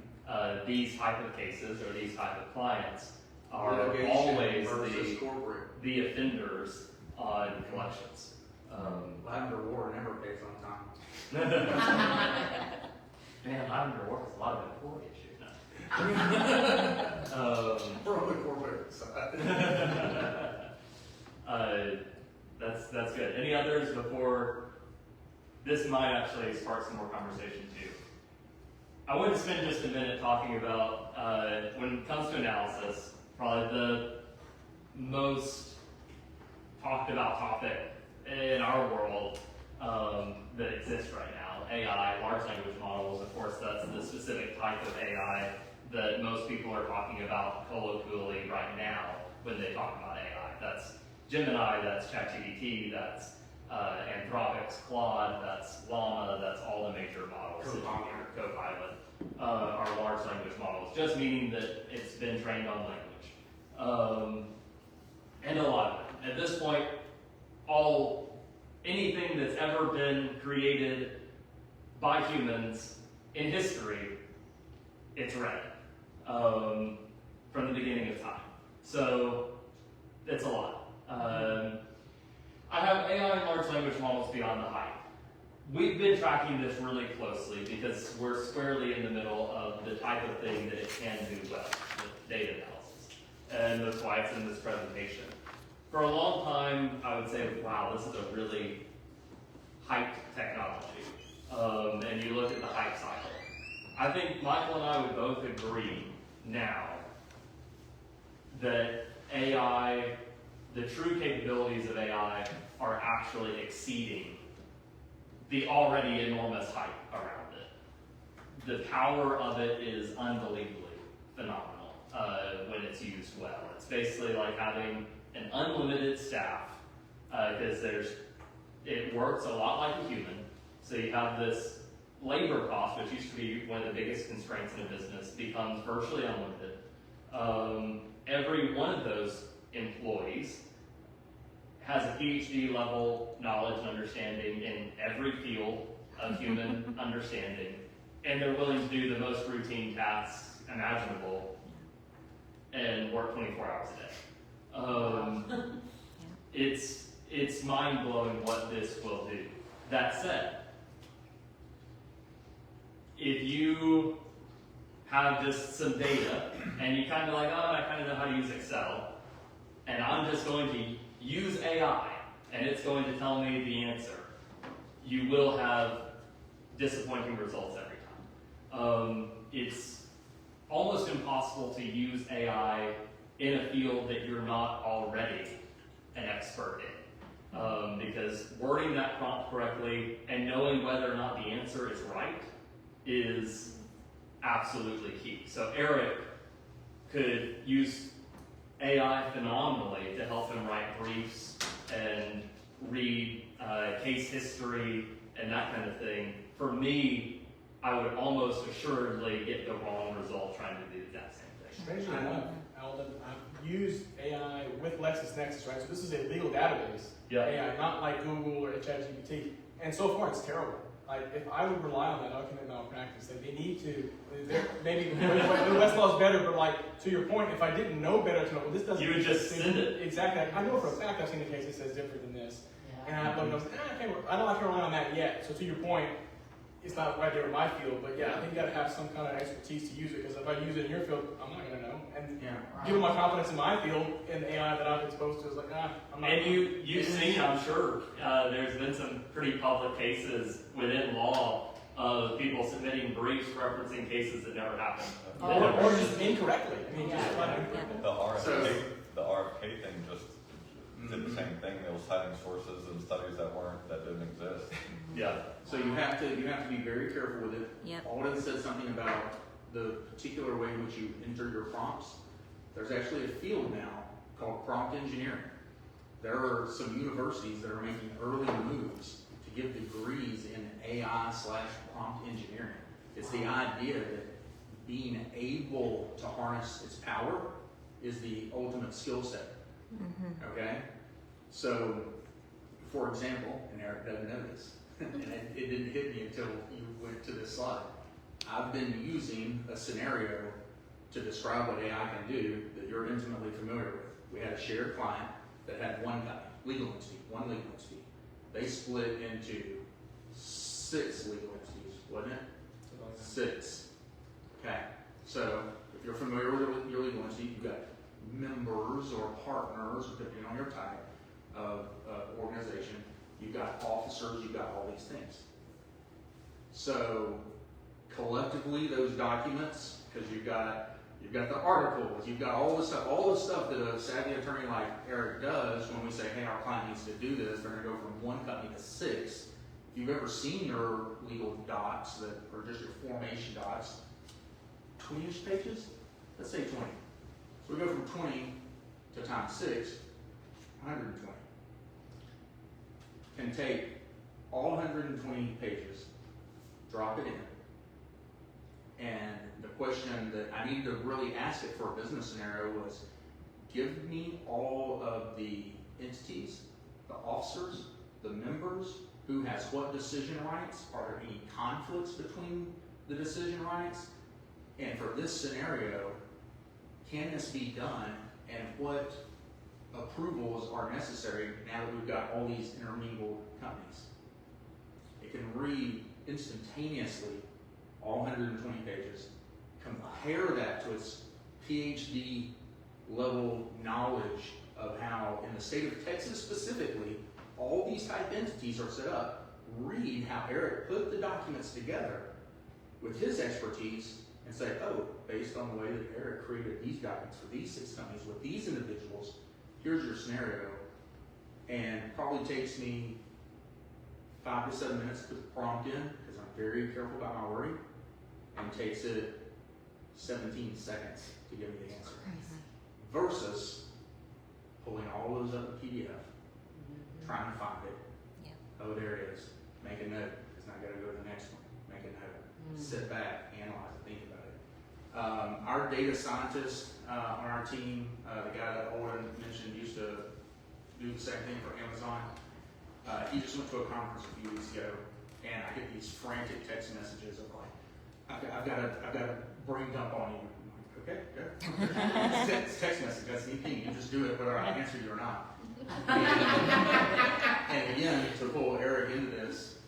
these type of cases or these type of clients are always the offenders on collections. Lavender Warr never pays on time. Man, Lavender Warr has a lot of employee issues now. We're on the corporate side. That's good. Any others before? This might actually spark some more conversation too. I would spend just a minute talking about, when it comes to analysis, probably the most talked about topic in our world that exist right now. AI, large language models, of course, that's the specific type of AI that most people are talking about colloquially right now when they talk about AI. That's Gemini, that's ChatGPT, that's Anthropic's Claude, that's Llama, that's all the major models. Copilot are large language models, just meaning that it's been trained on language. And a lot of it. At this point, anything that's ever been created by humans in history, it's read from the beginning of time. So it's a lot. I have AI and large language models beyond the hype. We've been tracking this really closely because we're squarely in the middle of the type of thing that it can do well, with data analysis. And that's why it's in this presentation. For a long time, I would say, wow, this is a really hyped technology. And you look at the hype cycle. I think Michael and I would both agree now that AI, the true capabilities of AI are actually exceeding the already enormous hype around it. The power of it is unbelievably phenomenal when it's used well. It's basically like having an unlimited staff because it works a lot like a human. So you have this labor cost, which used to be one of the biggest constraints in a business, becomes virtually unlimited. Every one of those employees has a PhD level knowledge and understanding in every field of human understanding, and they're willing to do the most routine tasks imaginable and work 24 hours a day. It's mind-blowing what this will do. That said, if you have just some data and you kind of like, oh, I kind of know how to use Excel, and I'm just going to use AI and it's going to tell me the answer, you will have disappointing results every time. It's almost impossible to use AI in a field that you're not already an expert in. Because wording that prompt correctly and knowing whether or not the answer is right is absolutely key. So Eric could use AI phenomenally to help him write briefs and read case history and that kind of thing. For me, I would almost assuredly get the wrong result trying to do the exact same thing. Strangely enough, Alden, I've used AI with LexisNexis, right? So this is a legal database. Yeah. AI, not like Google or ChatGPT. And so far, it's terrible. Like, if I would rely on that, I would commit malpractice. Like, they need to, maybe the Westlaw is better, but like, to your point, if I didn't know better to know, well, this doesn't. You would just send it. Exactly. I know for a fact I've seen a case that says different than this. And I looked and I was like, I don't have to rely on that yet. So to your point, it's not right there in my field, but yeah, I think you got to have some kind of expertise to use it, because if I use it in your field, I'm not going to know. And given my confidence in my field, in the AI that I've exposed to, is like, I'm not. And you've seen, I'm sure, there's been some pretty public cases within law of people submitting briefs referencing cases that never happened. Or just incorrectly. I mean, The RFK thing just did the same thing. They were citing sources and studies that didn't exist. Yeah. So you have to be very careful with it. Yep. Alden said something about the particular way in which you enter your prompts. There's actually a field now called prompt engineering. There are some universities that are making early moves to give degrees in AI/prompt engineering. It's the idea that being able to harness its power is the ultimate skill set. Mm-hmm. Okay? So, for example, and Eric doesn't know this, and it didn't hit me until you went to this slide. I've been using a scenario to describe what AI can do that you're intimately familiar with. We had a shared client that had one company, legal entity. They split into 6 legal entities, wasn't it? 6. Okay. So if you're familiar with your legal entity, you've got members or partners, depending on your type of organization. You've got officers, you've got all these things. So collectively, those documents, because you've got the articles, you've got all the stuff that a savvy attorney like Eric does when we say, hey, our client needs to do this, they're going to go from one company to 6. you've ever seen your legal docs that are just your formation docs, 20-ish pages? Let's say 20. So we go from 20 to times 6, 120. Can take all 120 pages, drop it in, and the question that I needed to really ask it for a business scenario was, give me all of the entities, the officers, the members, who has what decision rights, are there any conflicts between the decision rights? And for this scenario, can this be done, and what approvals are necessary now that we've got all these intermingled companies? It can read instantaneously all 120 pages, compare that to its PhD level knowledge of how, in the state of Texas specifically, all these type entities are set up, read how Eric put the documents together with his expertise, and say, oh, based on the way that Eric created these documents for these 6 companies with these individuals, here's your scenario. And probably takes me 5 to 7 minutes to put the prompt in, because I'm very careful about my wording, and takes it 17 seconds to give me the answer. Versus pulling all those up in PDF, trying to find it. Yeah. Oh, there it is. Make a note, because now I gotta go to the next one. Make a note. Sit back, analyze it, think about it. Our data scientist on our team, the guy that Owen mentioned, used to do the same thing for Amazon. He just went to a conference a few weeks ago, and I get these frantic text messages of like, I've got to brain dump on you. I'm like, okay, good. It's text message, that's anything. You just do it whether I answer you or not. And again, to pull Eric into this,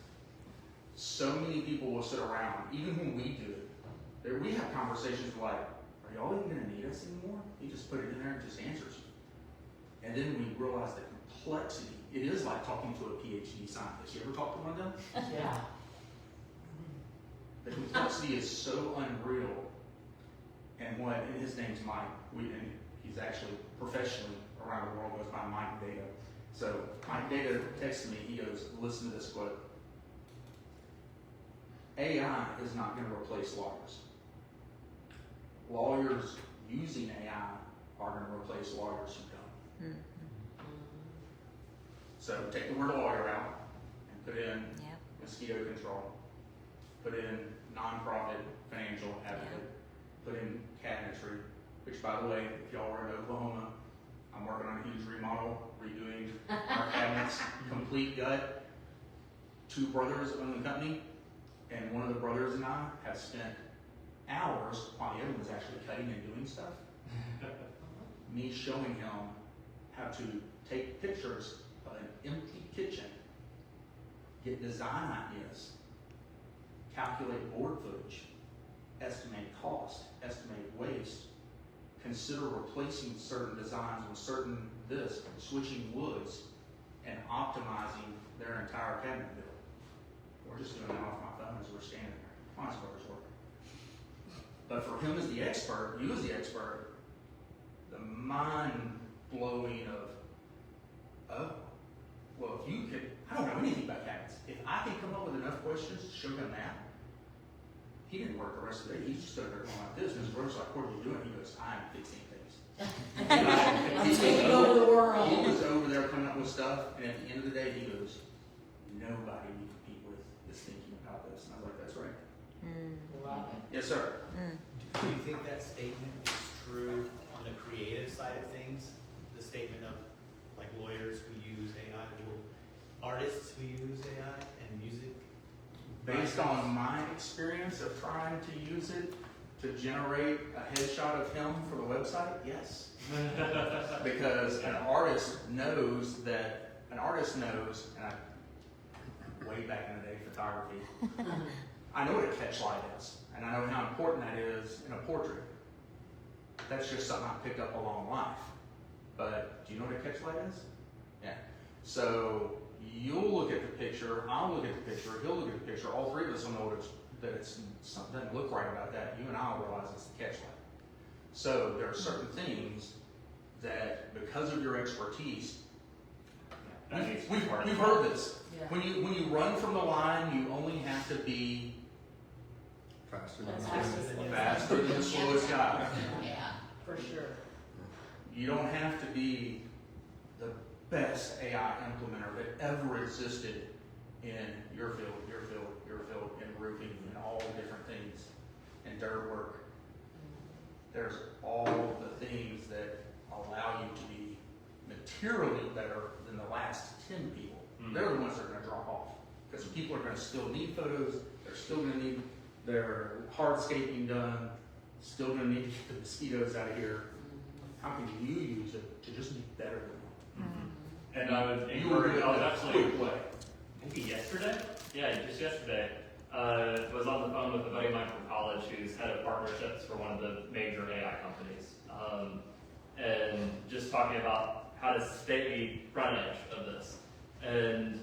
so many people will sit around, even when we do it, we have conversations like, are y'all even going to need us anymore? You just put it in there and it just answers you. And then we realize the complexity. It is like talking to a PhD scientist. You ever talk to one of them? Yeah. The complexity is so unreal. And his name's Mike. And he's actually professionally around the world goes by Mike Data. So Mike Data texted me, he goes, listen to this quote. AI is not going to replace lawyers. Lawyers using AI are going to replace lawyers who don't. So take the word lawyer out and put in mosquito control. Put in nonprofit financial advocate. Put in cabinetry, which by the way, if y'all are in Oklahoma, I'm working on a huge remodel, redoing our cabinets, complete gut. 2 brothers own the company, and one of the brothers and I have spent hours while the other one was actually cutting and doing stuff. Me showing him how to take pictures of an empty kitchen, get design ideas, calculate board footage, estimate cost, estimate waste, consider replacing certain designs with certain this, switching woods, and optimizing their entire cabinet build. We're just doing that off my phone as we're standing there. My brother's working. But for him as the expert, you as the expert, the mind-blowing of, oh, well, if you could, I don't know anything about cabinets. If I can come up with enough questions to show him that, he didn't work the rest of the day. He just stood there going like this. And his brother's like, what are you doing? He goes, I'm fixing things. I'm taking over the world. He was over there coming up with stuff, and at the end of the day, he goes, nobody we compete with is thinking about this. And I was like, that's right. Yes, sir. Do you think that statement is true on the creative side of things? The statement of like lawyers who use AI, or artists who use AI and music? Based on my experience of trying to use it to generate a headshot of him for the website, yes. Because an artist knows, and way back in the day, photography, I know what a catchlight is, and I know how important that is in a portrait. That's just something I picked up along life. But do you know what a catchlight is? Yeah. So you'll look at the picture, I'll look at the picture, he'll look at the picture, all 3 of us will know that it's something doesn't look right about that. You and I will realize it's the catchlight. So there are certain things that, because of your expertise, we've heard this. when you run from the line, you only have to be Faster That's than fastest. faster than the slowest guy. Yeah. For sure. You don't have to be the best AI implementer that ever existed in your field, in roofing, and all the different things, and dirt work. There's all the things that allow you to be materially better than the last 10 people. They're the ones that are going to drop off, because people are going to still need photos, they're still going to need their hardscaping done, still going to need to get the mosquitoes out of here. How can you use it to just be better than them? And I was You were encouraged, I was actually, quick way. maybe yesterday? Yeah, just yesterday. Was on the phone with a buddy of mine from college who's head of partnerships for one of the major AI companies. And just talking about how to stay front edge of this. And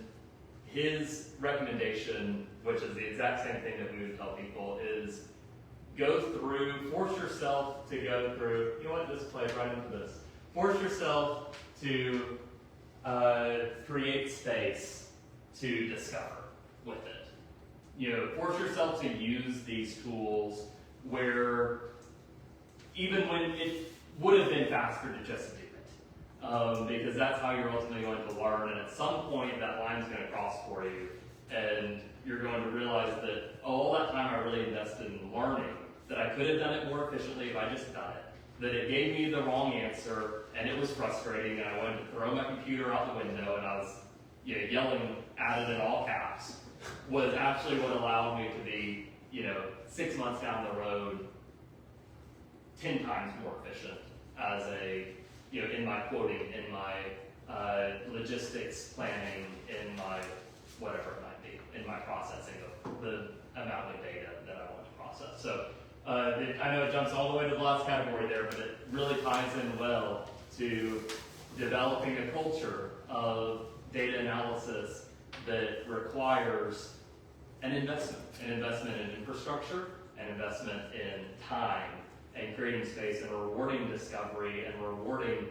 his recommendation, which is the exact same thing that we would tell people, is force yourself to go through, you know what, this plays right into this. Force yourself to create space to discover with it. You know, force yourself to use these tools where even when it would have been faster to just do it. Because that's how you're ultimately going to learn, and at some point that line's going to cross for you, and you're going to realize that all that time I really invested in learning, that I could have done it more efficiently if I just done it, that it gave me the wrong answer, and it was frustrating, and I wanted to throw my computer out the window, and I was yelling at it in all caps, was actually what allowed me to be, 6 months down the road, 10 times more efficient as in my quoting, in my logistics planning, in my whatever it might be, in my processing of the amount of data that I want to process. So I know it jumps all the way to the last category there, but it really ties in well to developing a culture of data analysis that requires an investment in infrastructure, an investment in time, and creating space and rewarding discovery and rewarding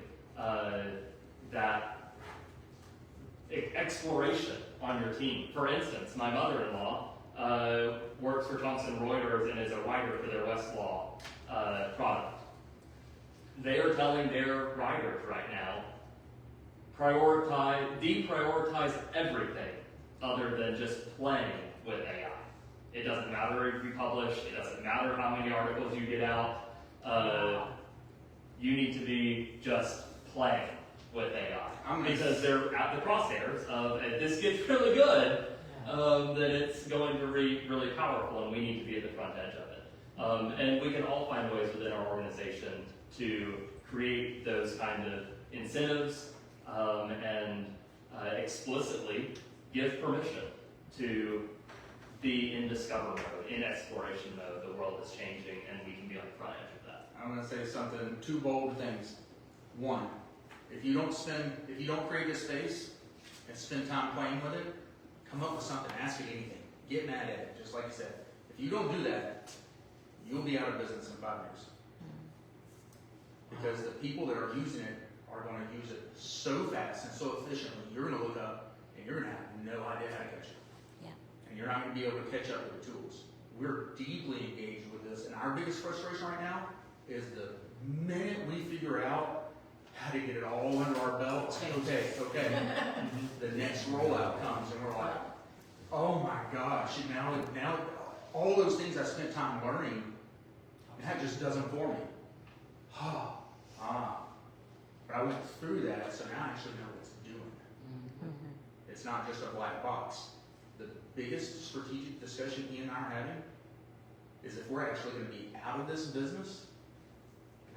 that exploration on your team. For instance, my mother-in-law works for Thomson Reuters and is a writer for their Westlaw product. They are telling their writers right now, deprioritize everything other than just playing with AI. It doesn't matter if you publish, it doesn't matter how many articles you get out. You need to be just playing with AI. Because they're at the crosshairs of, if this gets really good, that it's going to be really powerful, and we need to be at the front edge of it. And we can all find ways within our organization to create those kind of incentives and explicitly give permission to be in discover mode, in exploration mode. The world is changing, and we can be on the front edge of that. I'm going to say something, 2 bold things. 1, if you don't create this space and spend time playing with it, come up with something, ask it anything, get mad at it, just like you said. If you don't do that, you'll be out of business in 5 years. Because the people that are using it are going to use it so fast and so efficiently, you're going to look up and you're going to have no idea how to catch it. Yeah. And you're not going to be able to catch up with the tools. We're deeply engaged with this, and our biggest frustration right now is the minute we figure out how to get it all under our belt, okay, the next rollout comes, and we're like, oh my gosh, now all those things I spent time learning, that just doesn't for me. But I went through that, so now I actually know what it's doing. It's not just a black box. The biggest strategic discussion he and I are having is if we're actually going to be out of this business,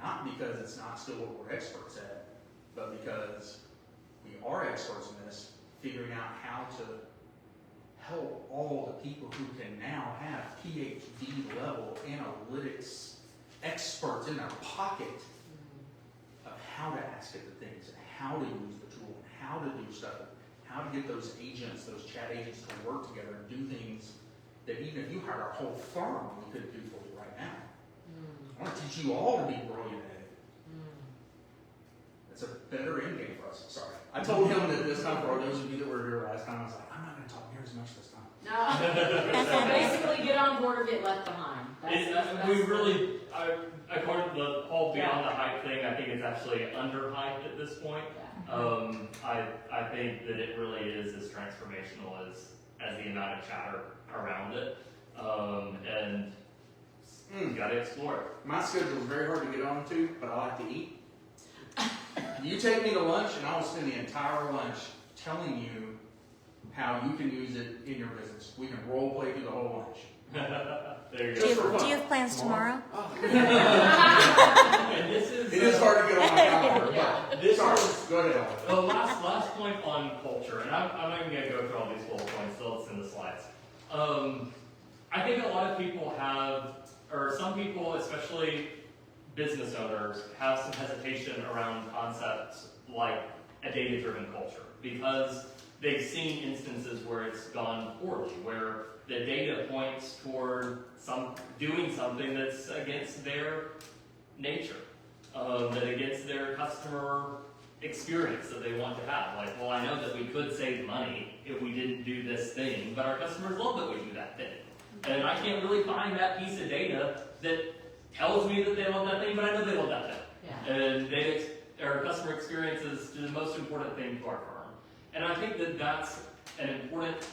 not because it's not still what we're experts at, but because we are experts in this, figuring out how to help all the people who can now have PhD level analytics experts in their pocket of how to ask it the things, and how to use the tool, and how to do stuff, how to get those agents, those chat agents to work together and do things that even if you hired our whole firm, we couldn't do for you right now. I want to teach you all to be brilliant at it. It's a better end game for us. Sorry. I told him that this time, for those of you that were here last time, I was like, I'm not going to So basically, get on board or get left behind. We really, according to the whole beyond the hype thing, I think it's actually underhyped at this point. I think that it really is as transformational as the amount of chatter around it, and you gotta explore it. My schedule is very hard to get onto, but I like to eat. You take me to lunch, and I will spend the entire lunch telling you how you can use it in your business. We can role play through the whole lunch. There you Do go. you have plans tomorrow? And this is, It is hard to get on my calendar, but This sorry, is- go ahead, Alex. The last point on culture, and I'm not even gonna go through all these bullet points, so it's in the slides. I think a lot of people have, or some people, especially business owners, have some hesitation around concepts like a data-driven culture, because they've seen instances where it's gone poorly, where the data points toward doing something that's against their nature, that against their customer experience that they want to have. Like, well, I know that we could save money if we didn't do this thing, but our customers love that we do that thing. And I can't really find that piece of data that tells me that they love that thing, but I know they love that thing. Yeah. And our customer experience is the most important thing to our firm. And I think that that's an important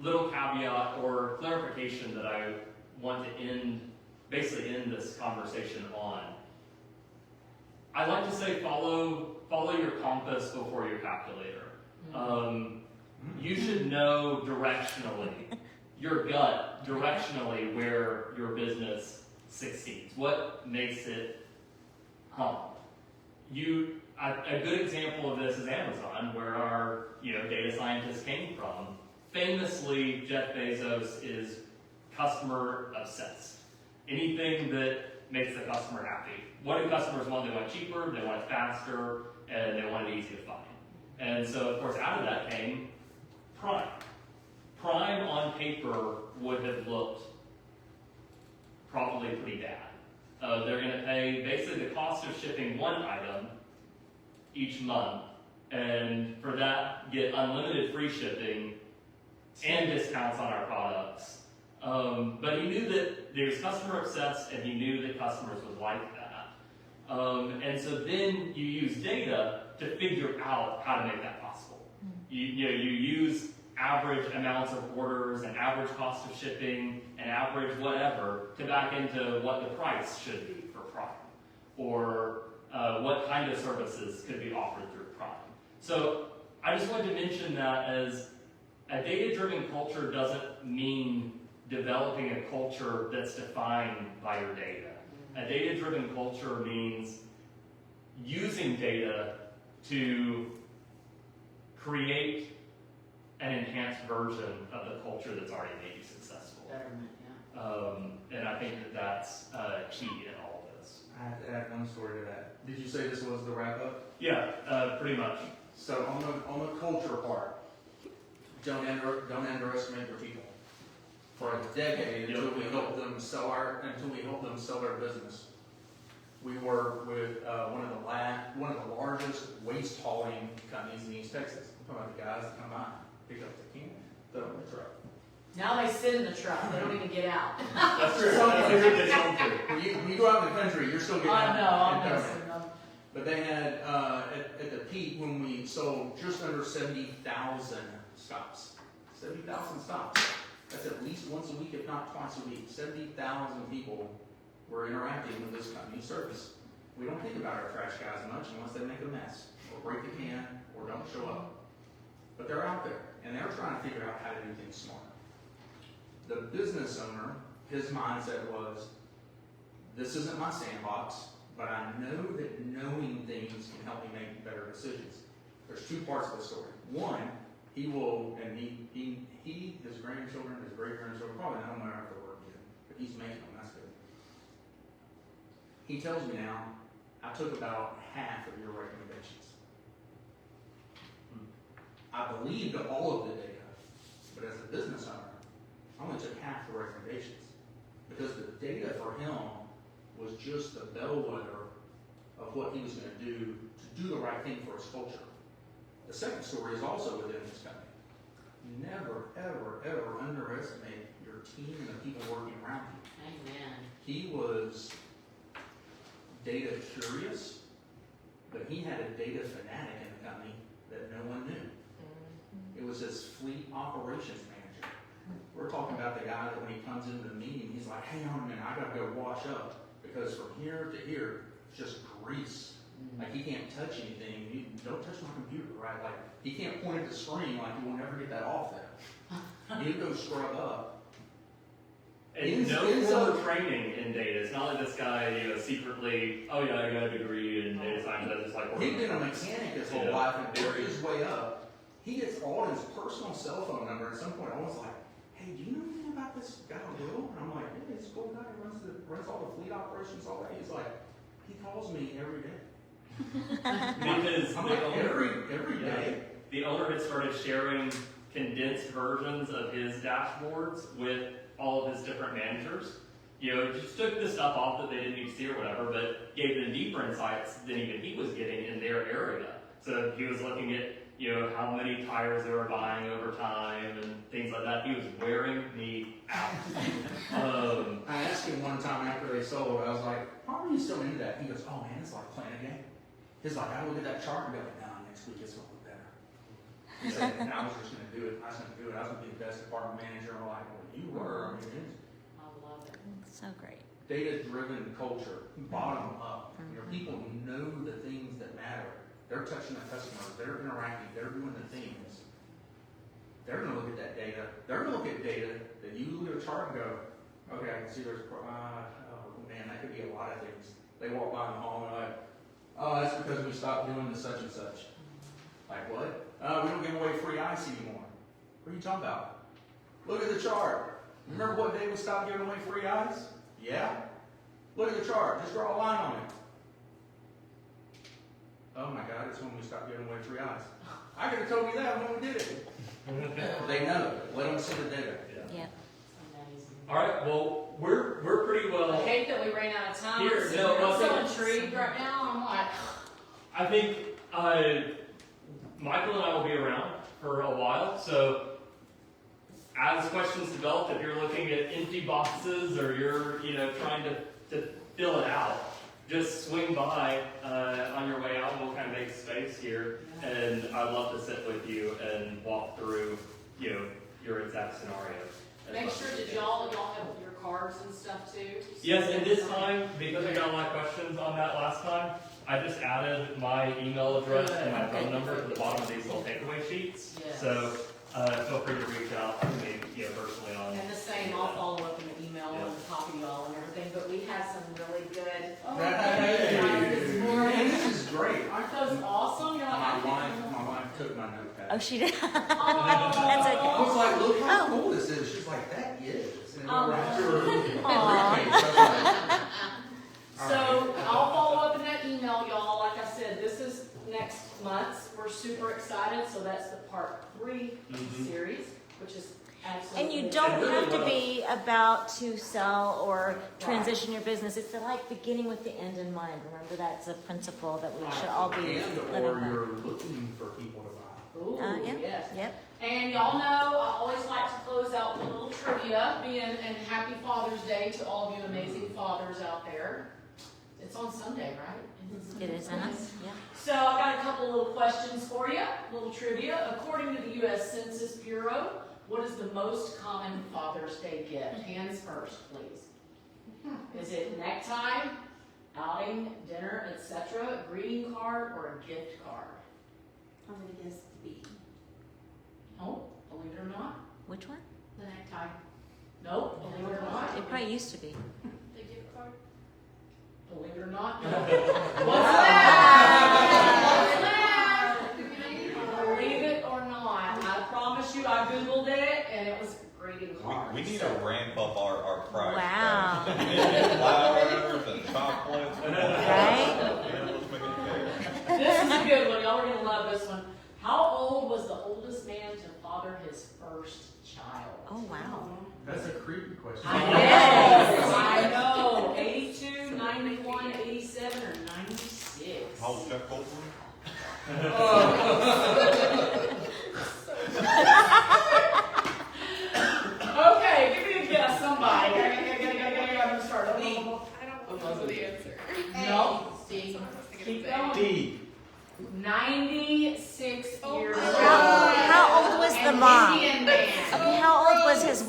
little caveat or clarification that I want to end this conversation on. I like to say follow your compass before your calculator. You should know directionally, your gut directionally, where your business succeeds. What makes it hum? A good example of this is Amazon, where our data scientists came from. Famously, Jeff Bezos is customer obsessed. Anything that makes the customer happy. What do customers want? They want it cheaper, they want it faster, and they want it easy to find. And so, of course, out of that came Prime. Prime on paper would have looked probably pretty bad. They're going to pay basically the cost of shipping one item each month, and for that, get unlimited free shipping and discounts on our products. But he knew that he was customer obsessed, and he knew that customers would like that. And so then you use data to figure out how to make that possible. You use average amounts of orders and average cost of shipping and average whatever to back into what the price should be for Prime, or what kind of services could be offered through Prime. So I just wanted to mention that as a data-driven culture doesn't mean developing a culture that's defined by your data. A data-driven culture means using data to create an enhanced version of the culture that's already made you successful. Betterment, yeah. And I think that that's key in all of this. I have to add one story to that. Did you say this was the wrap up? Yeah, pretty much. So on the culture part, don't underestimate your people. For a decade, until we helped them sell their business, we worked with one of the largest waste hauling companies in East Texas. I'm talking about the guys that come by, pick up the can, throw it in the truck. Now they sit in the truck, they don't even get out. That's true. That's true. When you go out in the country, you're still getting out. I know, and I'm throwing it. messing. But they had, at the peak, when we sold just under 70,000 stops. 70,000 stops. That's at least once a week, if not twice a week. 70,000 people were interacting with this company's service. We don't think about our trash guys much unless they make a mess, or break the can, or don't show up. But they're out there, and they're trying to figure out how to do things smart. The business owner, his mindset was, this isn't my sandbox, but I know that knowing things can help me make better decisions. There's two parts of the story. One, he will, and his grandchildren, his great-grandchildren, probably not going to have to work yet, but he's making them, that's good. He tells me now, I took about half of your recommendations. I believed all of the data, but as a business owner, I only took half the recommendations, because the data for him was just the bellwether of what he was going to do the right thing for his culture. The second story is also within his company. Never, ever underestimate your team and the people working around you. Amen. He was data curious, but he had a data fanatic in the company that no one knew. It was his fleet operations manager. We're talking about the guy that when he comes into the meeting, he's like, hang on a minute, I gotta go wash up. Because from here to here, it's just grease. Like he can't touch anything. You don't touch my computer, right? Like he can't point at the screen like you will never get that off there. You go scrub up. And no formal training in data. It's not like this guy, secretly, oh yeah, I got a degree in data science. That's just like He's been a mechanic his whole life and worked his way up. He gets all his personal cell phone number. At some point, I was like, hey, do you know anything about this guy, Will? And I'm like, yeah, he's a cool guy. He runs all the fleet operations, all that. He's like, he calls me every day. Because I'm like, every day. The owner had started sharing condensed versions of his dashboards with all of his different managers. Just took the stuff off that they didn't need to see or whatever, but gave them deeper insights than even he was getting in their area. So he was looking at, how many tires they were buying over time and things like that. He was wearing me out. I asked him one time after they sold, I was like, why are you still into that? He goes, oh man, it's like playing a game. He's like, I look at that chart and go, no, next week it's going to look better. He said, and I was just going to do it. I was going to do it. I was going to be the best department manager. I'm like, well, you were. I mean, I love it. So great. Data-driven culture, bottom up. Your people know the things that matter. They're touching the customers. They're interacting. They're doing the things. They're going to look at that data. They're going to look at data that you look at a chart and go, okay, I can see there's, oh man, that could be a lot of things. They walk by in the hall and they're like, oh, that's because we stopped doing the such and such. Like what? We don't give away free ice anymore. What are you talking about? Look at the chart. Remember what day we stopped giving away free ice? Yeah? Look at the chart. Just draw a line on it. Oh my God, it's when we stopped giving away free ice. I could have told you that when we did it. They know. Let them see the data. Yeah. All right, well, we're pretty well. I hate that we ran out of time. Here, I'm no, so intrigued right now. I'm like, I think Michael and I will be around for a while, so as questions develop, if you're looking at empty boxes or you're trying to fill it out, just swing by on your way out. We'll kind of make space here, and I'd love to sit with you and walk through your exact scenario. make sure that y'all have your cards and stuff too. Yes, and this time, because I got a lot of questions on that last time, I just added my email address and my phone number to the bottom of these little takeaway sheets. Yes. So feel free to reach out to me personally on. And the same, I'll follow up in the email and copy y'all and everything, but we had some really good. Hey, this is great. Aren't those awesome? You're like, My wife took my notepad. Oh, she did. oh, That's okay. I was like, look how cool this is. She's like, that is. And Oh. right to her Aw. briefcase. I was like, So I'll follow up in that email, y'all. Like I said, this is next month. We're super excited. So that's the part 3 of the series, which is absolutely. And you don't really have to well. be about to sell or transition your business. It's like beginning with the end in mind. Remember, that's a principle that we should all be and living or by. you're looking for people to buy. Ooh, Yeah. yes. Yep. And y'all know I always like to close out with a little trivia, and happy Father's Day to all of you amazing fathers out there. It's on Sunday, right? It is, yeah. So I got a couple little questions for you, little trivia. According to the U.S. Census Bureau, what is the most common Father's Day gift? Hands first, please. Is it necktie, outing, dinner, etc., greeting card, or a gift card? I'm gonna guess B. Oh, believe it or not. Which one? The necktie. Nope, believe it or not. It probably used to be. The gift card. Believe it or not. What's that? What's that? Believe it or not. I promise you, I Googled it, and it was greeting cards. We need to ramp up our price. Wow. We need flowers and chocolates. Right? Yeah, let's make it big. This is a good one. Y'all are going to love this one. How old was the oldest man to father his first child? Oh, wow. That's a creepy question. I know. 82, 91, 87, or 96? How old Jeff Goldblum?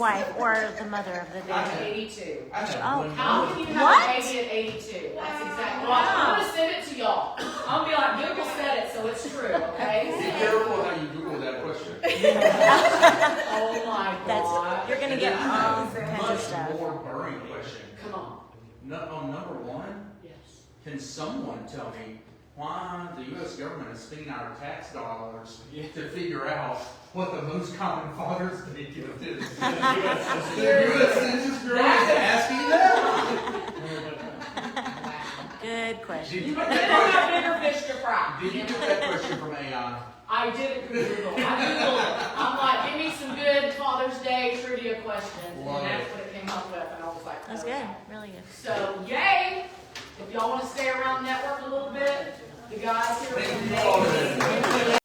wife or the mother of the I baby. have- 82. I have Oh. one How more. can you have What? a baby at 82? That's exactly. Well, Wow. I'm gonna send it to y'all. I'm gonna be like, Google said it, so it's true. Be Okay. careful how you Google that question. Oh my That's God. you're gonna And get then I all have a kinds of much stuff. more burning question. Come on. On number one, Yes. can someone tell me why the U.S. government is spending our tax dollars to figure out what the most common Father's Day gift is? The U.S. Census Bureau is asking that? Good question. Did you But get they that don't have question? bigger fish to fry. Did you get that question from AI? I did it through Google. I Googled it. I'm like, give me some good Father's Day trivia questions. Love And that's it. what it came up with. And I was like, That's okay. good. Really good. So, yay! If y'all want to stay around the network a little bit, the guys here. Thank you all.